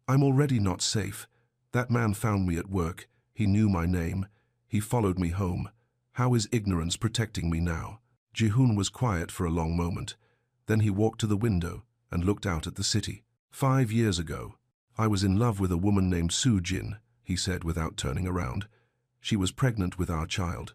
"I'm already not safe. That man found me at work. He knew my name. He followed me home. How is ignorance protecting me now?" Jihoon was quiet for a long moment. Then he walked to the window and looked out at the city. "5 years ago, I was in love with a woman named Soo Jin," he said without turning around. "She was pregnant with our child.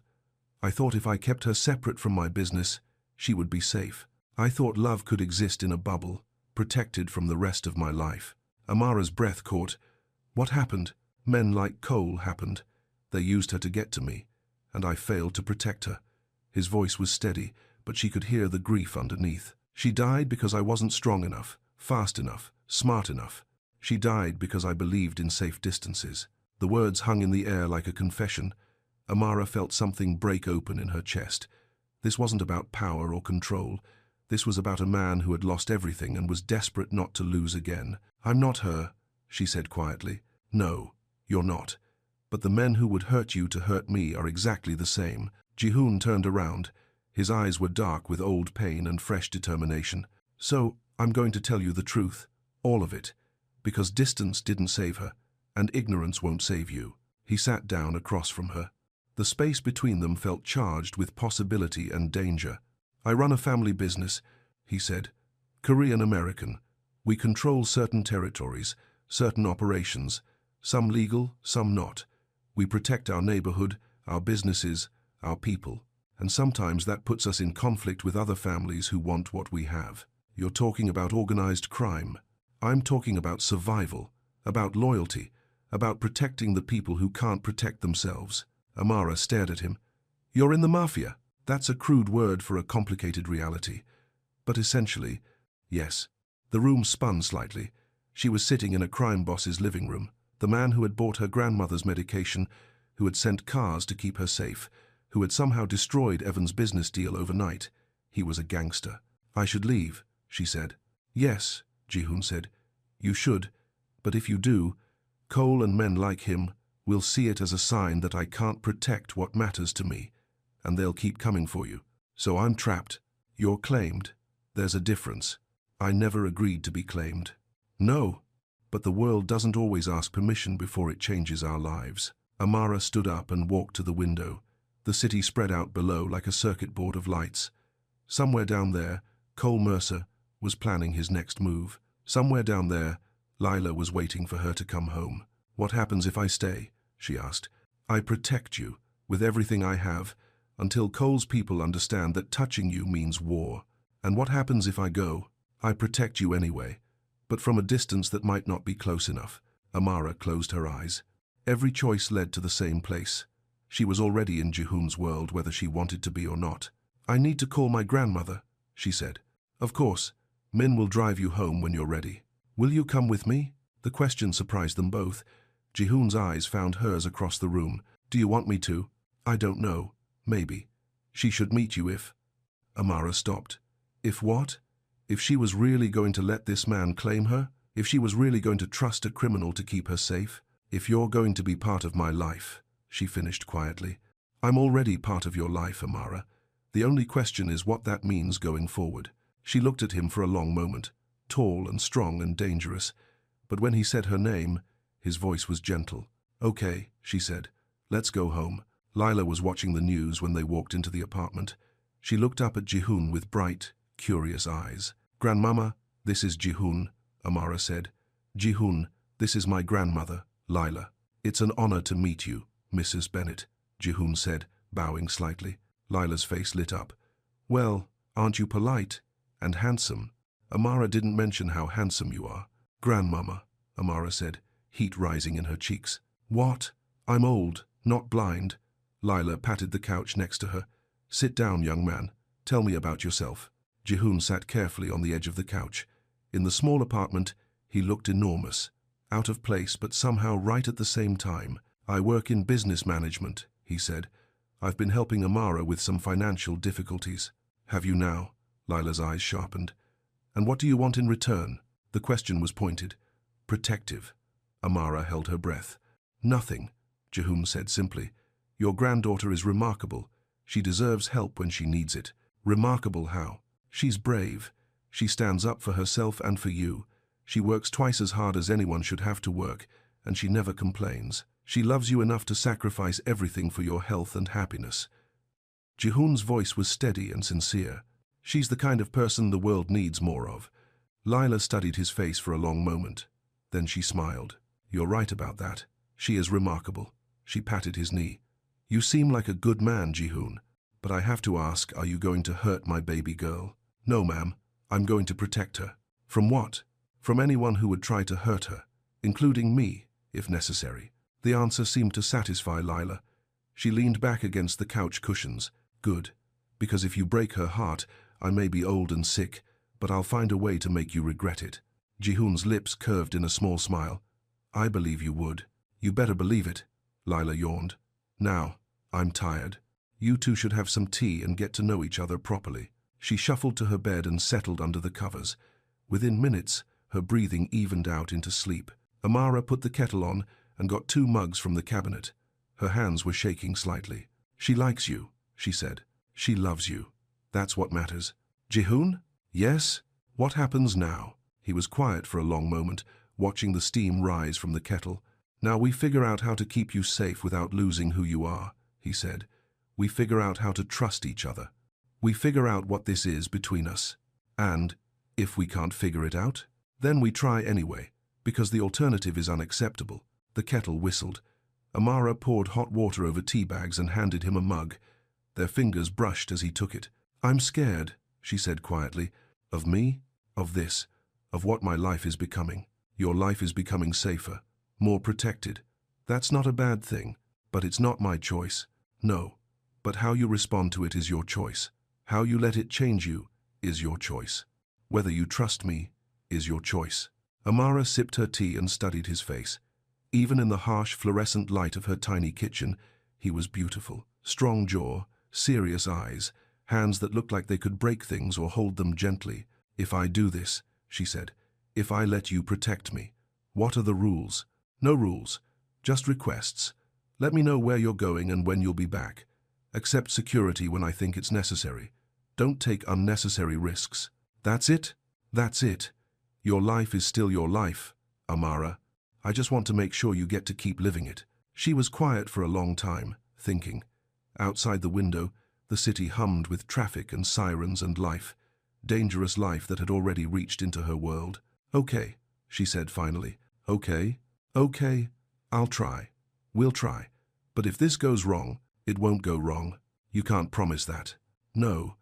I thought if I kept her separate from my business, she would be safe. I thought love could exist in a bubble, protected from the rest of my life." Amara's breath caught. "What happened?" "Men like Cole happened. They used her to get to me, and I failed to protect her." His voice was steady, but she could hear the grief underneath. "She died because I wasn't strong enough, fast enough, smart enough. She died because I believed in safe distances." The words hung in the air like a confession. Amara felt something break open in her chest. This wasn't about power or control. This was about a man who had lost everything and was desperate not to lose again. "I'm not her," she said quietly. "No, you're not. But the men who would hurt you to hurt me are exactly the same." Jihoon turned around. His eyes were dark with old pain and fresh determination. "So, I'm going to tell you the truth. All of it. Because distance didn't save her, and ignorance won't save you." He sat down across from her. The space between them felt charged with possibility and danger. "I run a family business," he said. "Korean-American. We control certain territories, certain operations, some legal, some not. We protect our neighborhood, our businesses, our people. and sometimes that puts us in conflict with other families who want what we have. You're talking about organized crime. I'm talking about survival, about loyalty, about protecting the people who can't protect themselves. Amara stared at him. You're in the mafia. That's a crude word for a complicated reality. But essentially, yes. The room spun slightly. She was sitting in a crime boss's living room. The man who had bought her grandmother's medication, who had sent cars to keep her safe, who had somehow destroyed Evan's business deal overnight. He was a gangster. I should leave, she said. Yes, Ji-hoon said. You should. But if you do, Cole and men like him will see it as a sign that I can't protect what matters to me, and they'll keep coming for you. So I'm trapped. You're claimed. There's a difference. I never agreed to be claimed. No, but the world doesn't always ask permission before it changes our lives. Amara stood up and walked to the window. The city spread out below like a circuit board of lights. Somewhere down there, Cole Mercer was planning his next move. Somewhere down there, Lila was waiting for her to come home. What happens if I stay? She asked. I protect you, with everything I have, until Cole's people understand that touching you means war. And what happens if I go? I protect you anyway, but from a distance that might not be close enough. Amara closed her eyes. Every choice led to the same place. She was already in Ji-hoon's world, whether she wanted to be or not. I need to call my grandmother, she said. Of course. Min will drive you home when you're ready. Will you come with me? The question surprised them both. Ji-hoon's eyes found hers across the room. Do you want me to? I don't know. Maybe. She should meet you if... Amara stopped. If what? If she was really going to let this man claim her? If she was really going to trust a criminal to keep her safe? If you're going to be part of my life, she finished quietly. I'm already part of your life, Amara. The only question is what that means going forward. She looked at him for a long moment, tall and strong and dangerous. But when he said her name, his voice was gentle. Okay, she said. Let's go home. Lila was watching the news when they walked into the apartment. She looked up at Ji-hoon with bright, curious eyes. Grandmama, this is Ji-hoon, Amara said. Ji-hoon, this is my grandmother, Lila. It's an honor to meet you, Mrs. Bennett, Ji-hoon said, bowing slightly. Lila's face lit up. Well, aren't you polite and handsome? Amara didn't mention how handsome you are. Grandmama, Amara said, heat rising in her cheeks. What? I'm old, not blind. Lila patted the couch next to her. Sit down, young man. Tell me about yourself. Ji-hoon sat carefully on the edge of the couch. In the small apartment, he looked enormous, out of place but somehow right at the same time. I work in business management, he said. I've been helping Amara with some financial difficulties. Have you now? Lila's eyes sharpened. And what do you want in return? The question was pointed. Protective. Amara held her breath. Nothing, Ji-hoon said simply. Your granddaughter is remarkable. She deserves help when she needs it. Remarkable how? She's brave. She stands up for herself and for you. She works twice as hard as anyone should have to work, and she never complains. She loves you enough to sacrifice everything for your health and happiness. Ji-hoon's voice was steady and sincere. She's the kind of person the world needs more of. Lila studied his face for a long moment. Then she smiled. You're right about that. She is remarkable. She patted his knee. You seem like a good man, Ji-hoon. But I have to ask, are you going to hurt my baby girl? No, ma'am. I'm going to protect her. From what? From anyone who would try to hurt her, including me, if necessary. The answer seemed to satisfy Lila. She leaned back against the couch cushions. Good. Because if you break her heart, I may be old and sick, but I'll find a way to make you regret it. Ji-hoon's lips curved in a small smile. I believe you would. You better believe it. Lila yawned. Now, I'm tired. You two should have some tea and get to know each other properly. She shuffled to her bed and settled under the covers. Within minutes, her breathing evened out into sleep. Amara put the kettle on and got 2 mugs from the cabinet. Her hands were shaking slightly. She likes you, she said. She loves you. That's what matters. Ji-hoon? Yes? What happens now? He was quiet for a long moment, watching the steam rise from the kettle. Now we figure out how to keep you safe without losing who you are, he said. We figure out how to trust each other. We figure out what this is between us. And, if we can't figure it out, then we try anyway, because the alternative is unacceptable. The kettle whistled. Amara poured hot water over tea bags and handed him a mug. Their fingers brushed as he took it. "I'm scared," she said quietly. "Of me? Of this? Of what my life is becoming? Your life is becoming safer, more protected. That's not a bad thing, but it's not my choice. No. But how you respond to it is your choice. How you let it change you is your choice. Whether you trust me is your choice." Amara sipped her tea and studied his face. Even in the harsh fluorescent light of her tiny kitchen, he was beautiful. Strong jaw, serious eyes, hands that looked like they could break things or hold them gently. "If I do this," she said, "if I let you protect me, what are the rules?" "No rules, just requests. Let me know where you're going and when you'll be back. Accept security when I think it's necessary. Don't take unnecessary risks." "That's it? That's it. Your life is still your life, Amara. I just want to make sure you get to keep living it." She was quiet for a long time, thinking. Outside the window, the city hummed with traffic and sirens and life, dangerous life that had already reached into her world. "Okay," she said finally. "Okay, okay, I'll try. We'll try. But if this goes wrong, it won't go wrong. You can't promise that." "No,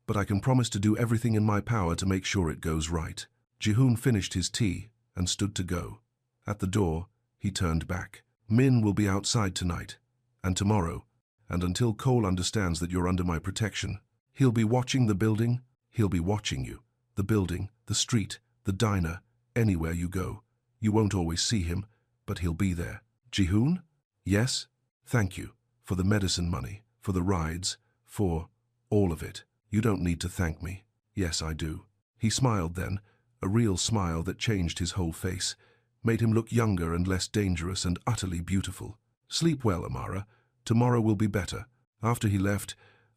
but I can promise to do everything in my power to make sure it goes right." Jihoon finished his tea and stood to go. At the door, he turned back. "Min will be outside tonight, and tomorrow, and until Cole understands that you're under my protection, he'll be watching the building, he'll be watching you. The building, the street, the diner, anywhere you go. You won't always see him, but he'll be there." "Jihoon?" "Yes, thank you. For the medicine money, for the rides, for all of it. You don't need to thank me." "Yes, I do." He smiled then, a real smile that changed his whole face, made him look younger and less dangerous and utterly beautiful. "Sleep well, Amara. Tomorrow will be better." After he left,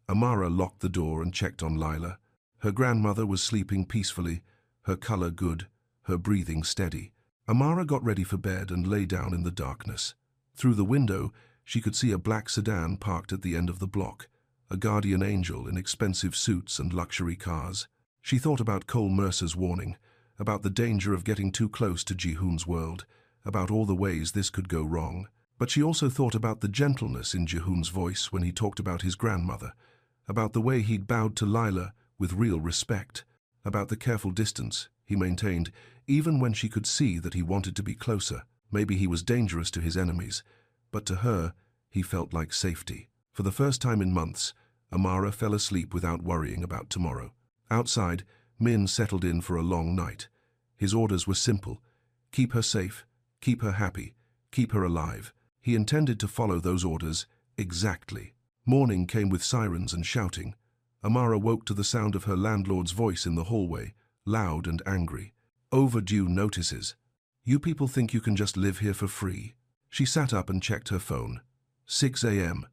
Amara locked the door and checked on Lila. Her grandmother was sleeping peacefully, her color good, her breathing steady. Amara got ready for bed and lay down in the darkness. Through the window, she could see a black sedan parked at the end of the block, a guardian angel in expensive suits and luxury cars. She thought about Cole Mercer's warning, about the danger of getting too close to Jihoon's world, about all the ways this could go wrong. But she also thought about the gentleness in Jihoon's voice when he talked about his grandmother, about the way he'd bowed to Lila with real respect, about the careful distance he maintained even when she could see that he wanted to be closer. Maybe he was dangerous to his enemies, but to her, he felt like safety. For the first time in months, Amara fell asleep without worrying about tomorrow. Outside, Min settled in for a long night. His orders were simple: keep her safe, keep her happy, keep her alive. He intended to follow those orders exactly. Morning came with sirens and shouting. Amara woke to the sound of her landlord's voice in the hallway, loud and angry. "Overdue notices. You people think you can just live here for free?" She sat up and checked her phone. 6 a.m.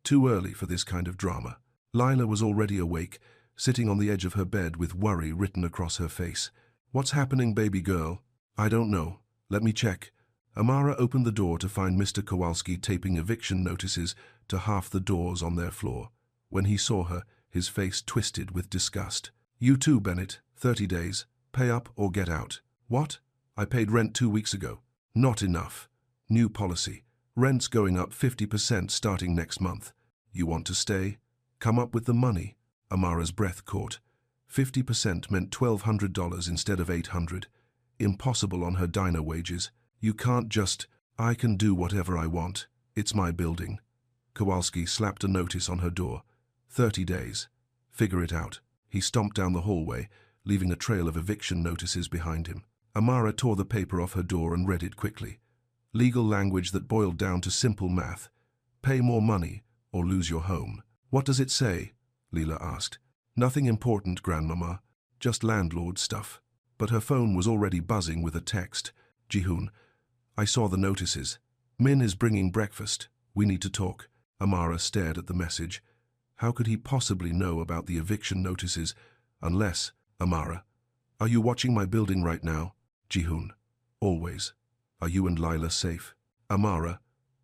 Too early for this kind of drama. Lila was already awake, sitting on the edge of her bed with worry written across her face. "What's happening, baby girl?" "I don't know. Let me check." Amara opened the door to find Mr. Kowalski taping eviction notices to half the doors on their floor. When he saw her, his face twisted with disgust. "You too, Bennett. 30 days. Pay up or get out." "What? I paid rent 2 weeks ago." "Not enough. New policy. Rent's going up 50% starting next month. You want to stay? Come up with the money." Amara's breath caught. 50% meant $1,200 instead of $800. Impossible on her diner wages. "You can't just..." "I can do whatever I want. It's my building." Kowalski slapped a notice on her door. 30 days. Figure it out. He stomped down the hallway, leaving a trail of eviction notices behind him. Amara tore the paper off her door and read it quickly. Legal language that boiled down to simple math. Pay more money or lose your home. "What does it say?" Leela asked. "Nothing important, Grandmama. Just landlord stuff." But her phone was already buzzing with a text. "Jihoon, I saw the notices. Min is bringing breakfast. We need to talk." Amara stared at the message. How could he possibly know about the eviction notices unless... "Amara, are you watching my building right now?" "Jihoon, always. Are you and Lila safe?" "Amara,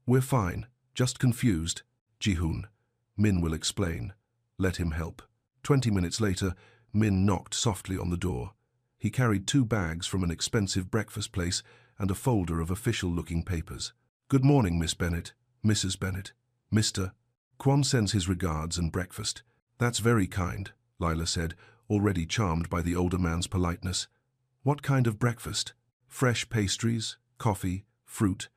we're fine, just confused." "Jihoon, Min will explain. Let him help." 20 minutes later, Min knocked softly on the door. He carried 2 bags from an expensive breakfast place and a folder of official-looking papers. "Good morning, Miss Bennett, Mrs. Bennett, Mr. Kwon sends his regards and breakfast. That's very kind, Lila said, already charmed by the older man's politeness. What kind of breakfast? Fresh pastries, coffee, fruit.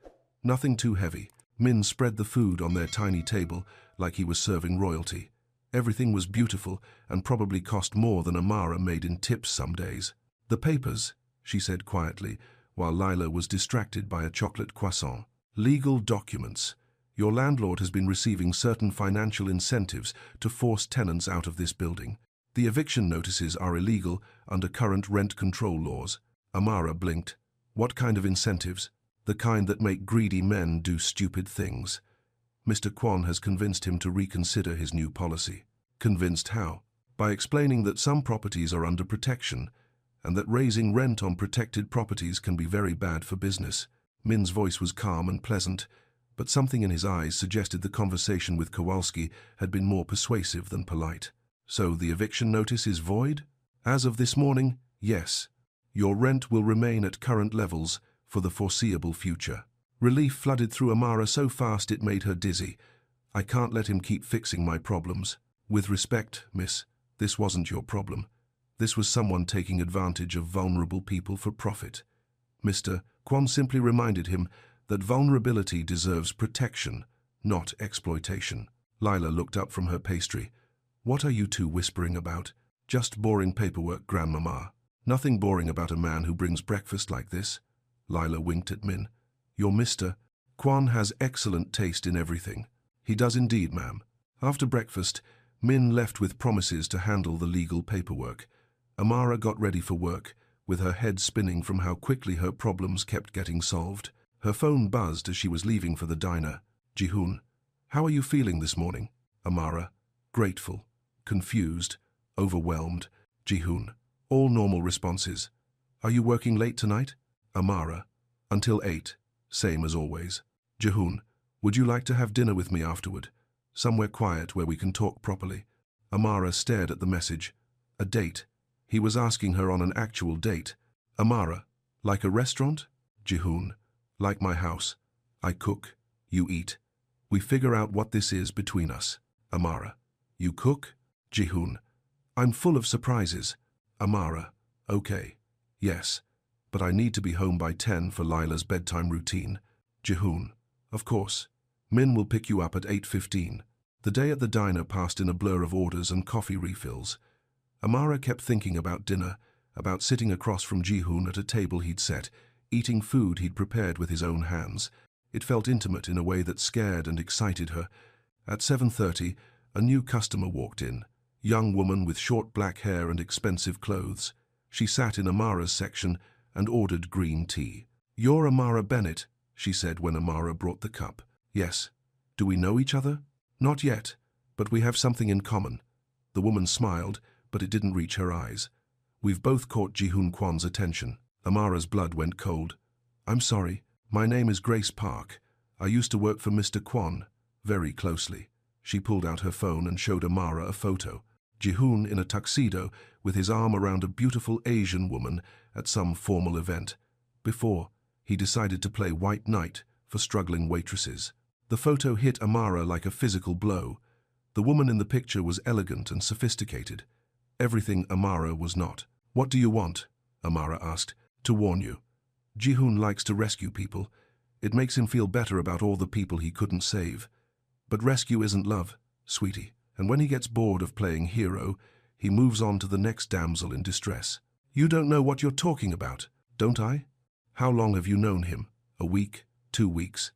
Nothing too heavy. Min spread the food on their tiny table like he was serving royalty. Everything was beautiful and probably cost more than Amara made in tips some days. The papers, she said quietly, while Lila was distracted by a chocolate croissant. Legal documents. Your landlord has been receiving certain financial incentives to force tenants out of this building. The eviction notices are illegal under current rent control laws. Amara blinked. What kind of incentives? The kind that make greedy men do stupid things. Mr. Kwon has convinced him to reconsider his new policy. Convinced how? By explaining that some properties are under protection, and that raising rent on protected properties can be very bad for business. Min's voice was calm and pleasant, but something in his eyes suggested the conversation with Kowalski had been more persuasive than polite. So the eviction notice is void? As of this morning, yes. Your rent will remain at current levels for the foreseeable future. Relief flooded through Amara so fast it made her dizzy. I can't let him keep fixing my problems. With respect, miss, this wasn't your problem. This was someone taking advantage of vulnerable people for profit. Mr. Kwon simply reminded him that vulnerability deserves protection, not exploitation. Lila looked up from her pastry. What are you two whispering about? Just boring paperwork, Grandmama. Nothing boring about a man who brings breakfast like this. Lila winked at Min. Your Mr. Kwon has excellent taste in everything. He does indeed, ma'am. After breakfast, Min left with promises to handle the legal paperwork. Amara got ready for work, with her head spinning from how quickly her problems kept getting solved. Her phone buzzed as she was leaving for the diner. Ji-hoon, how are you feeling this morning? Amara, grateful, confused, overwhelmed. Ji-hoon, all normal responses. Are you working late tonight? Amara, until 8, same as always. Ji-hoon, would you like to have dinner with me afterward? Somewhere quiet where we can talk properly. Amara stared at the message. A date. He was asking her on an actual date. Amara, like a restaurant? Ji-hoon, like my house. I cook, you eat. We figure out what this is between us. Amara, you cook? Ji-hoon, I'm full of surprises. Amara, okay, yes, but I need to be home by 10 for Lila's bedtime routine. Ji-hoon, of course. Min will pick you up at 8:15. The day at the diner passed in a blur of orders and coffee refills. Amara kept thinking about dinner, about sitting across from Ji-hoon at a table he'd set, eating food he'd prepared with his own hands. It felt intimate in a way that scared and excited her. At 7:30, a new customer walked in, young woman with short black hair and expensive clothes. She sat in Amara's section and ordered green tea. You're Amara Bennett, she said when Amara brought the cup. Yes. Do we know each other? Not yet, but we have something in common. The woman smiled, but it didn't reach her eyes. We've both caught Ji-hoon Kwon's attention. Amara's blood went cold. I'm sorry. My name is Grace Park. I used to work for Mr. Kwon, very closely. She pulled out her phone and showed Amara a photo. Ji-hoon in a tuxedo with his arm around a beautiful Asian woman at some formal event. Before, he decided to play white knight for struggling waitresses. The photo hit Amara like a physical blow. The woman in the picture was elegant and sophisticated. Everything Amara was not. What do you want? Amara asked. To warn you. Ji-hoon likes to rescue people. It makes him feel better about all the people he couldn't save. But rescue isn't love, sweetie. And when he gets bored of playing hero, he moves on to the next damsel in distress. You don't know what you're talking about, don't I? How long have you known him? A week? 2 weeks?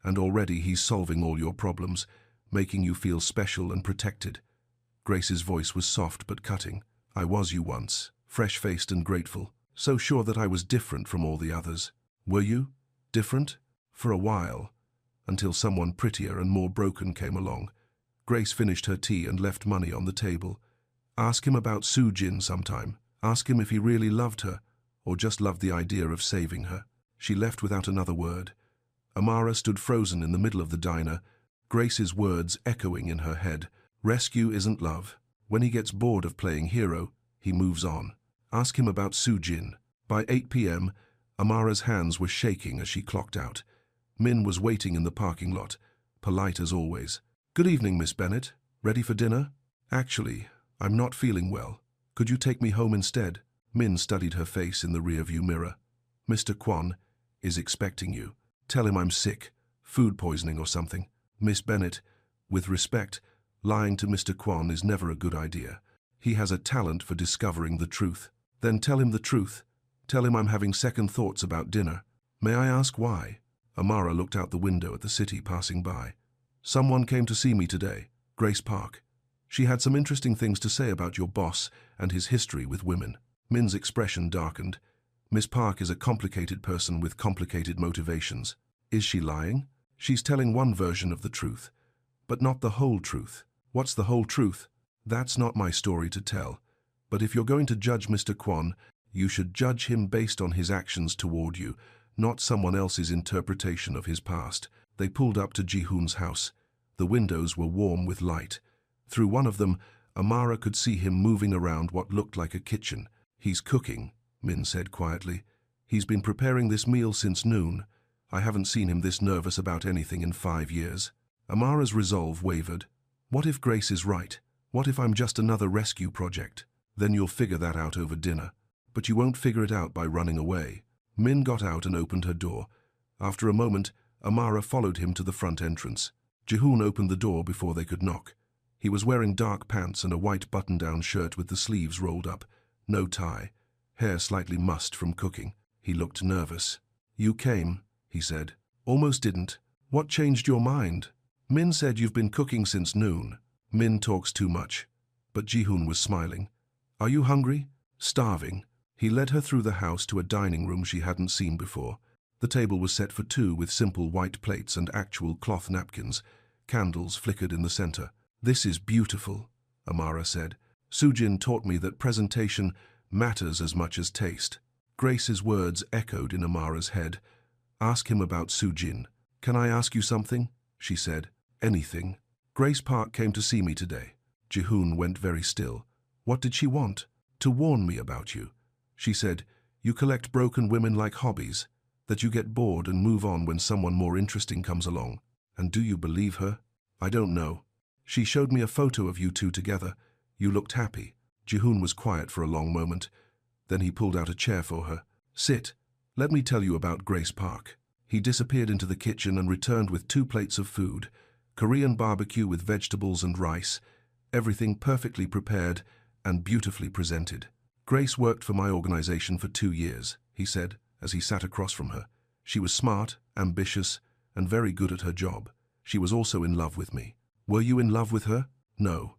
And already he's solving all your problems, making you feel special and protected. Grace's voice was soft but cutting. I was you once, fresh-faced and grateful, so sure that I was different from all the others. Were you? Different? For a while, until someone prettier and more broken came along. Grace finished her tea and left money on the table. Ask him about Soo-jin sometime. Ask him if he really loved her, or just loved the idea of saving her. She left without another word. Amara stood frozen in the middle of the diner, Grace's words echoing in her head. Rescue isn't love. When he gets bored of playing hero, he moves on. Ask him about Soo-jin. By 8 p.m., Amara's hands were shaking as she clocked out. Min was waiting in the parking lot, polite as always. Good evening, Miss Bennet. Ready for dinner? Actually, I'm not feeling well. Could you take me home instead? Min studied her face in the rearview mirror. Mr. Kwan is expecting you. Tell him I'm sick, food poisoning or something. Miss Bennet, with respect, lying to Mr. Kwan is never a good idea. He has a talent for discovering the truth. Then tell him the truth. Tell him I'm having second thoughts about dinner. May I ask why? Amara looked out the window at the city passing by. Someone came to see me today, Grace Park. She had some interesting things to say about your boss and his history with women. Min's expression darkened. Miss Park is a complicated person with complicated motivations. Is she lying? She's telling one version of the truth, but not the whole truth. What's the whole truth? That's not my story to tell. But if you're going to judge Mr. Kwan, you should judge him based on his actions toward you, not someone else's interpretation of his past. They pulled up to Ji-hoon's house. The windows were warm with light. Through one of them, Amara could see him moving around what looked like a kitchen. He's cooking, Min said quietly. He's been preparing this meal since noon. I haven't seen him this nervous about anything in 5 years. Amara's resolve wavered. What if Grace is right? What if I'm just another rescue project? Then you'll figure that out over dinner. But you won't figure it out by running away. Min got out and opened her door. After a moment, Amara followed him to the front entrance. Ji-hoon opened the door before they could knock. He was wearing dark pants and a white button-down shirt with the sleeves rolled up. No tie. Hair slightly mussed from cooking. He looked nervous. You came, he said. Almost didn't. What changed your mind? Min said you've been cooking since noon. Min talks too much. But Ji-hoon was smiling. Are you hungry? Starving. He led her through the house to a dining room she hadn't seen before. The table was set for two with simple white plates and actual cloth napkins. Candles flickered in the center. This is beautiful, Amara said. Sujin taught me that presentation matters as much as taste. Grace's words echoed in Amara's head. Ask him about Sujin. Can I ask you something? She said. Anything. Grace Park came to see me today. Ji-hoon went very still. What did she want? To warn me about you. She said, you collect broken women like hobbies, that you get bored and move on when someone more interesting comes along. And do you believe her? I don't know. She showed me a photo of you two together. You looked happy. Ji-hoon was quiet for a long moment. Then he pulled out a chair for her. Sit. Let me tell you about Grace Park. He disappeared into the kitchen and returned with 2 plates of food. Korean barbecue with vegetables and rice. Everything perfectly prepared and beautifully presented. Grace worked for my organization for 2 years, he said, as he sat across from her. She was smart, ambitious, and very good at her job. She was also in love with me. Were you in love with her? No.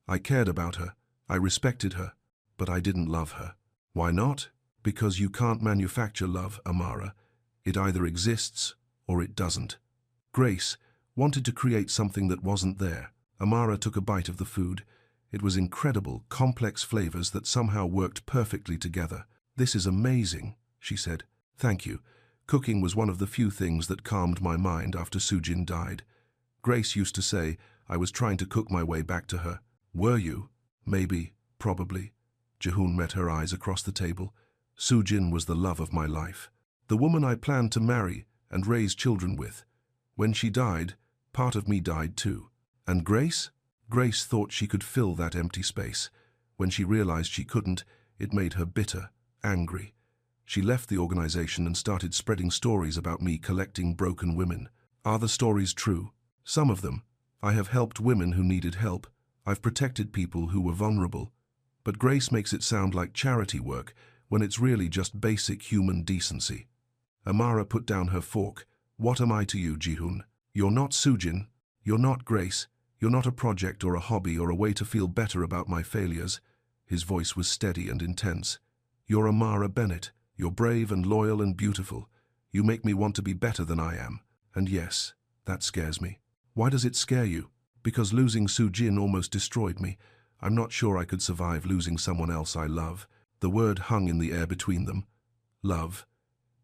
I cared about her. I respected her. But I didn't love her. Why not? Because you can't manufacture love, Amara. It either exists or it doesn't. Grace wanted to create something that wasn't there. Amara took a bite of the food. It was incredible, complex flavors that somehow worked perfectly together. This is amazing, she said. Thank you. Cooking was one of the few things that calmed my mind after Sujin died. Grace used to say I was trying to cook my way back to her. Were you? Maybe, probably. Ji-hoon met her eyes across the table. Sujin was the love of my life. The woman I planned to marry and raise children with. When she died, part of me died too. And Grace? Grace thought she could fill that empty space. When she realized she couldn't, it made her bitter, angry. She left the organization and started spreading stories about me collecting broken women. Are the stories true? Some of them. I have helped women who needed help. I've protected people who were vulnerable. But Grace makes it sound like charity work when it's really just basic human decency. Amara put down her fork. What am I to you, Ji-hoon? You're not Sujin. You're not Grace. You're not a project or a hobby or a way to feel better about my failures. His voice was steady and intense. You're Amara Bennet. You're brave and loyal and beautiful. You make me want to be better than I am. And yes, that scares me. Why does it scare you? Because losing Sujin almost destroyed me. I'm not sure I could survive losing someone else I love. The word hung in the air between them. Love.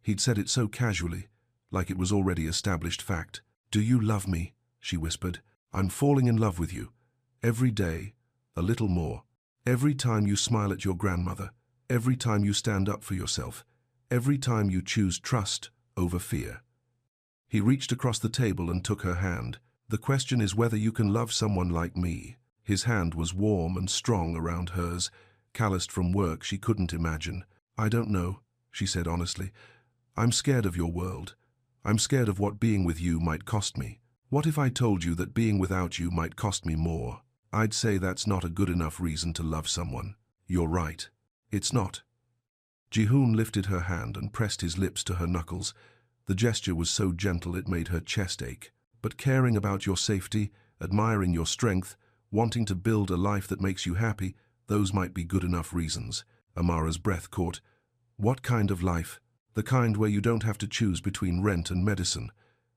He'd said it so casually, like it was already established fact. Do you love me? She whispered. I'm falling in love with you. Every day, a little more. Every time you smile at your grandmother. Every time you stand up for yourself. Every time you choose trust over fear. He reached across the table and took her hand. The question is whether you can love someone like me. His hand was warm and strong around hers, calloused from work she couldn't imagine. I don't know, she said honestly. I'm scared of your world. I'm scared of what being with you might cost me. What if I told you that being without you might cost me more? I'd say that's not a good enough reason to love someone. You're right. It's not. Ji-hoon lifted her hand and pressed his lips to her knuckles. The gesture was so gentle it made her chest ache. But caring about your safety, admiring your strength, wanting to build a life that makes you happy, those might be good enough reasons. Amara's breath caught. What kind of life? The kind where you don't have to choose between rent and medicine.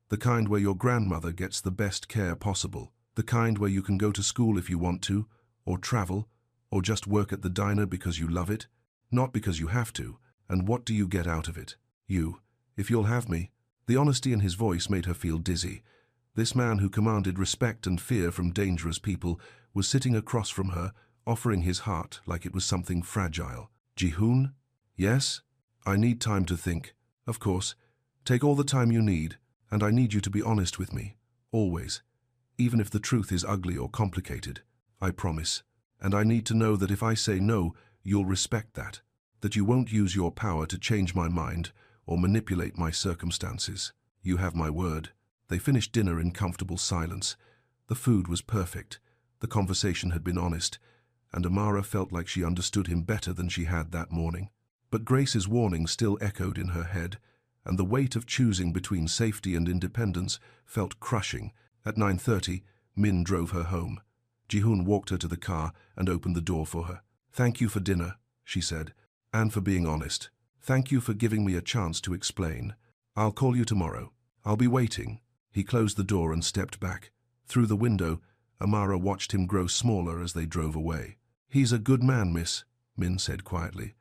The kind where your grandmother gets the best care possible. The kind where you can go to school if you want to, or travel, or just work at the diner because you love it, not because you have to. And what do you get out of it? You, if you'll have me. The honesty in his voice made her feel dizzy. This man who commanded respect and fear from dangerous people was sitting across from her, offering his heart like it was something fragile. Ji-hoon? Yes? I need time to think. Of course. Take all the time you need, and I need you to be honest with me. Always. Even if the truth is ugly or complicated. I promise. And I need to know that if I say no, you'll respect that. That you won't use your power to change my mind or manipulate my circumstances. You have my word. They finished dinner in comfortable silence. The food was perfect. The conversation had been honest, and Amara felt like she understood him better than she had that morning. But Grace's warning still echoed in her head, and the weight of choosing between safety and independence felt crushing. At 9:30, Min drove her home. Ji-hoon walked her to the car and opened the door for her. Thank you for dinner, she said, and for being honest. Thank you for giving me a chance to explain. I'll call you tomorrow. I'll be waiting. He closed the door and stepped back. Through the window, Amara watched him grow smaller as they drove away. He's a good man, miss, Min said quietly.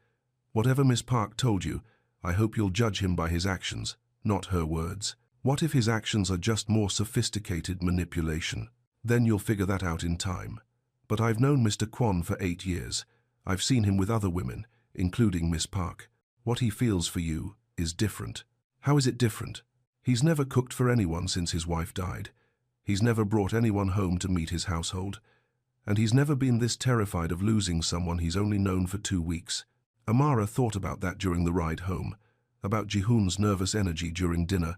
Whatever Miss Park told you, I hope you'll judge him by his actions, not her words. What if his actions are just more sophisticated manipulation? Then you'll figure that out in time. But I've known Mr. Kwon for 8 years. I've seen him with other women, including Miss Park. What he feels for you is different. How is it different? He's never cooked for anyone since his wife died. He's never brought anyone home to meet his household. And he's never been this terrified of losing someone he's only known for 2 weeks. Amara thought about that during the ride home, about Ji-hoon's nervous energy during dinner,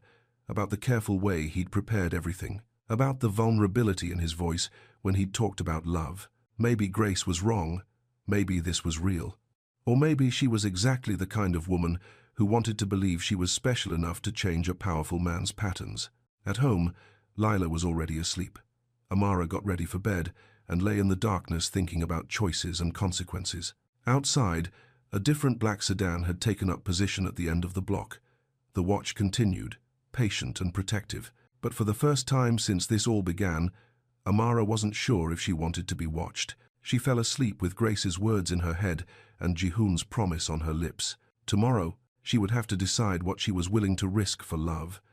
about the careful way he'd prepared everything, about the vulnerability in his voice when he'd talked about love. Maybe Grace was wrong. Maybe this was real. Or maybe she was exactly the kind of woman who wanted to believe she was special enough to change a powerful man's patterns. At home, Lila was already asleep. Amara got ready for bed and lay in the darkness thinking about choices and consequences. Outside, a different black sedan had taken up position at the end of the block. The watch continued, patient and protective. But for the first time since this all began, Amara wasn't sure if she wanted to be watched. She fell asleep with Grace's words in her head and Ji-hoon's promise on her lips. Tomorrow, she would have to decide what she was willing to risk for love.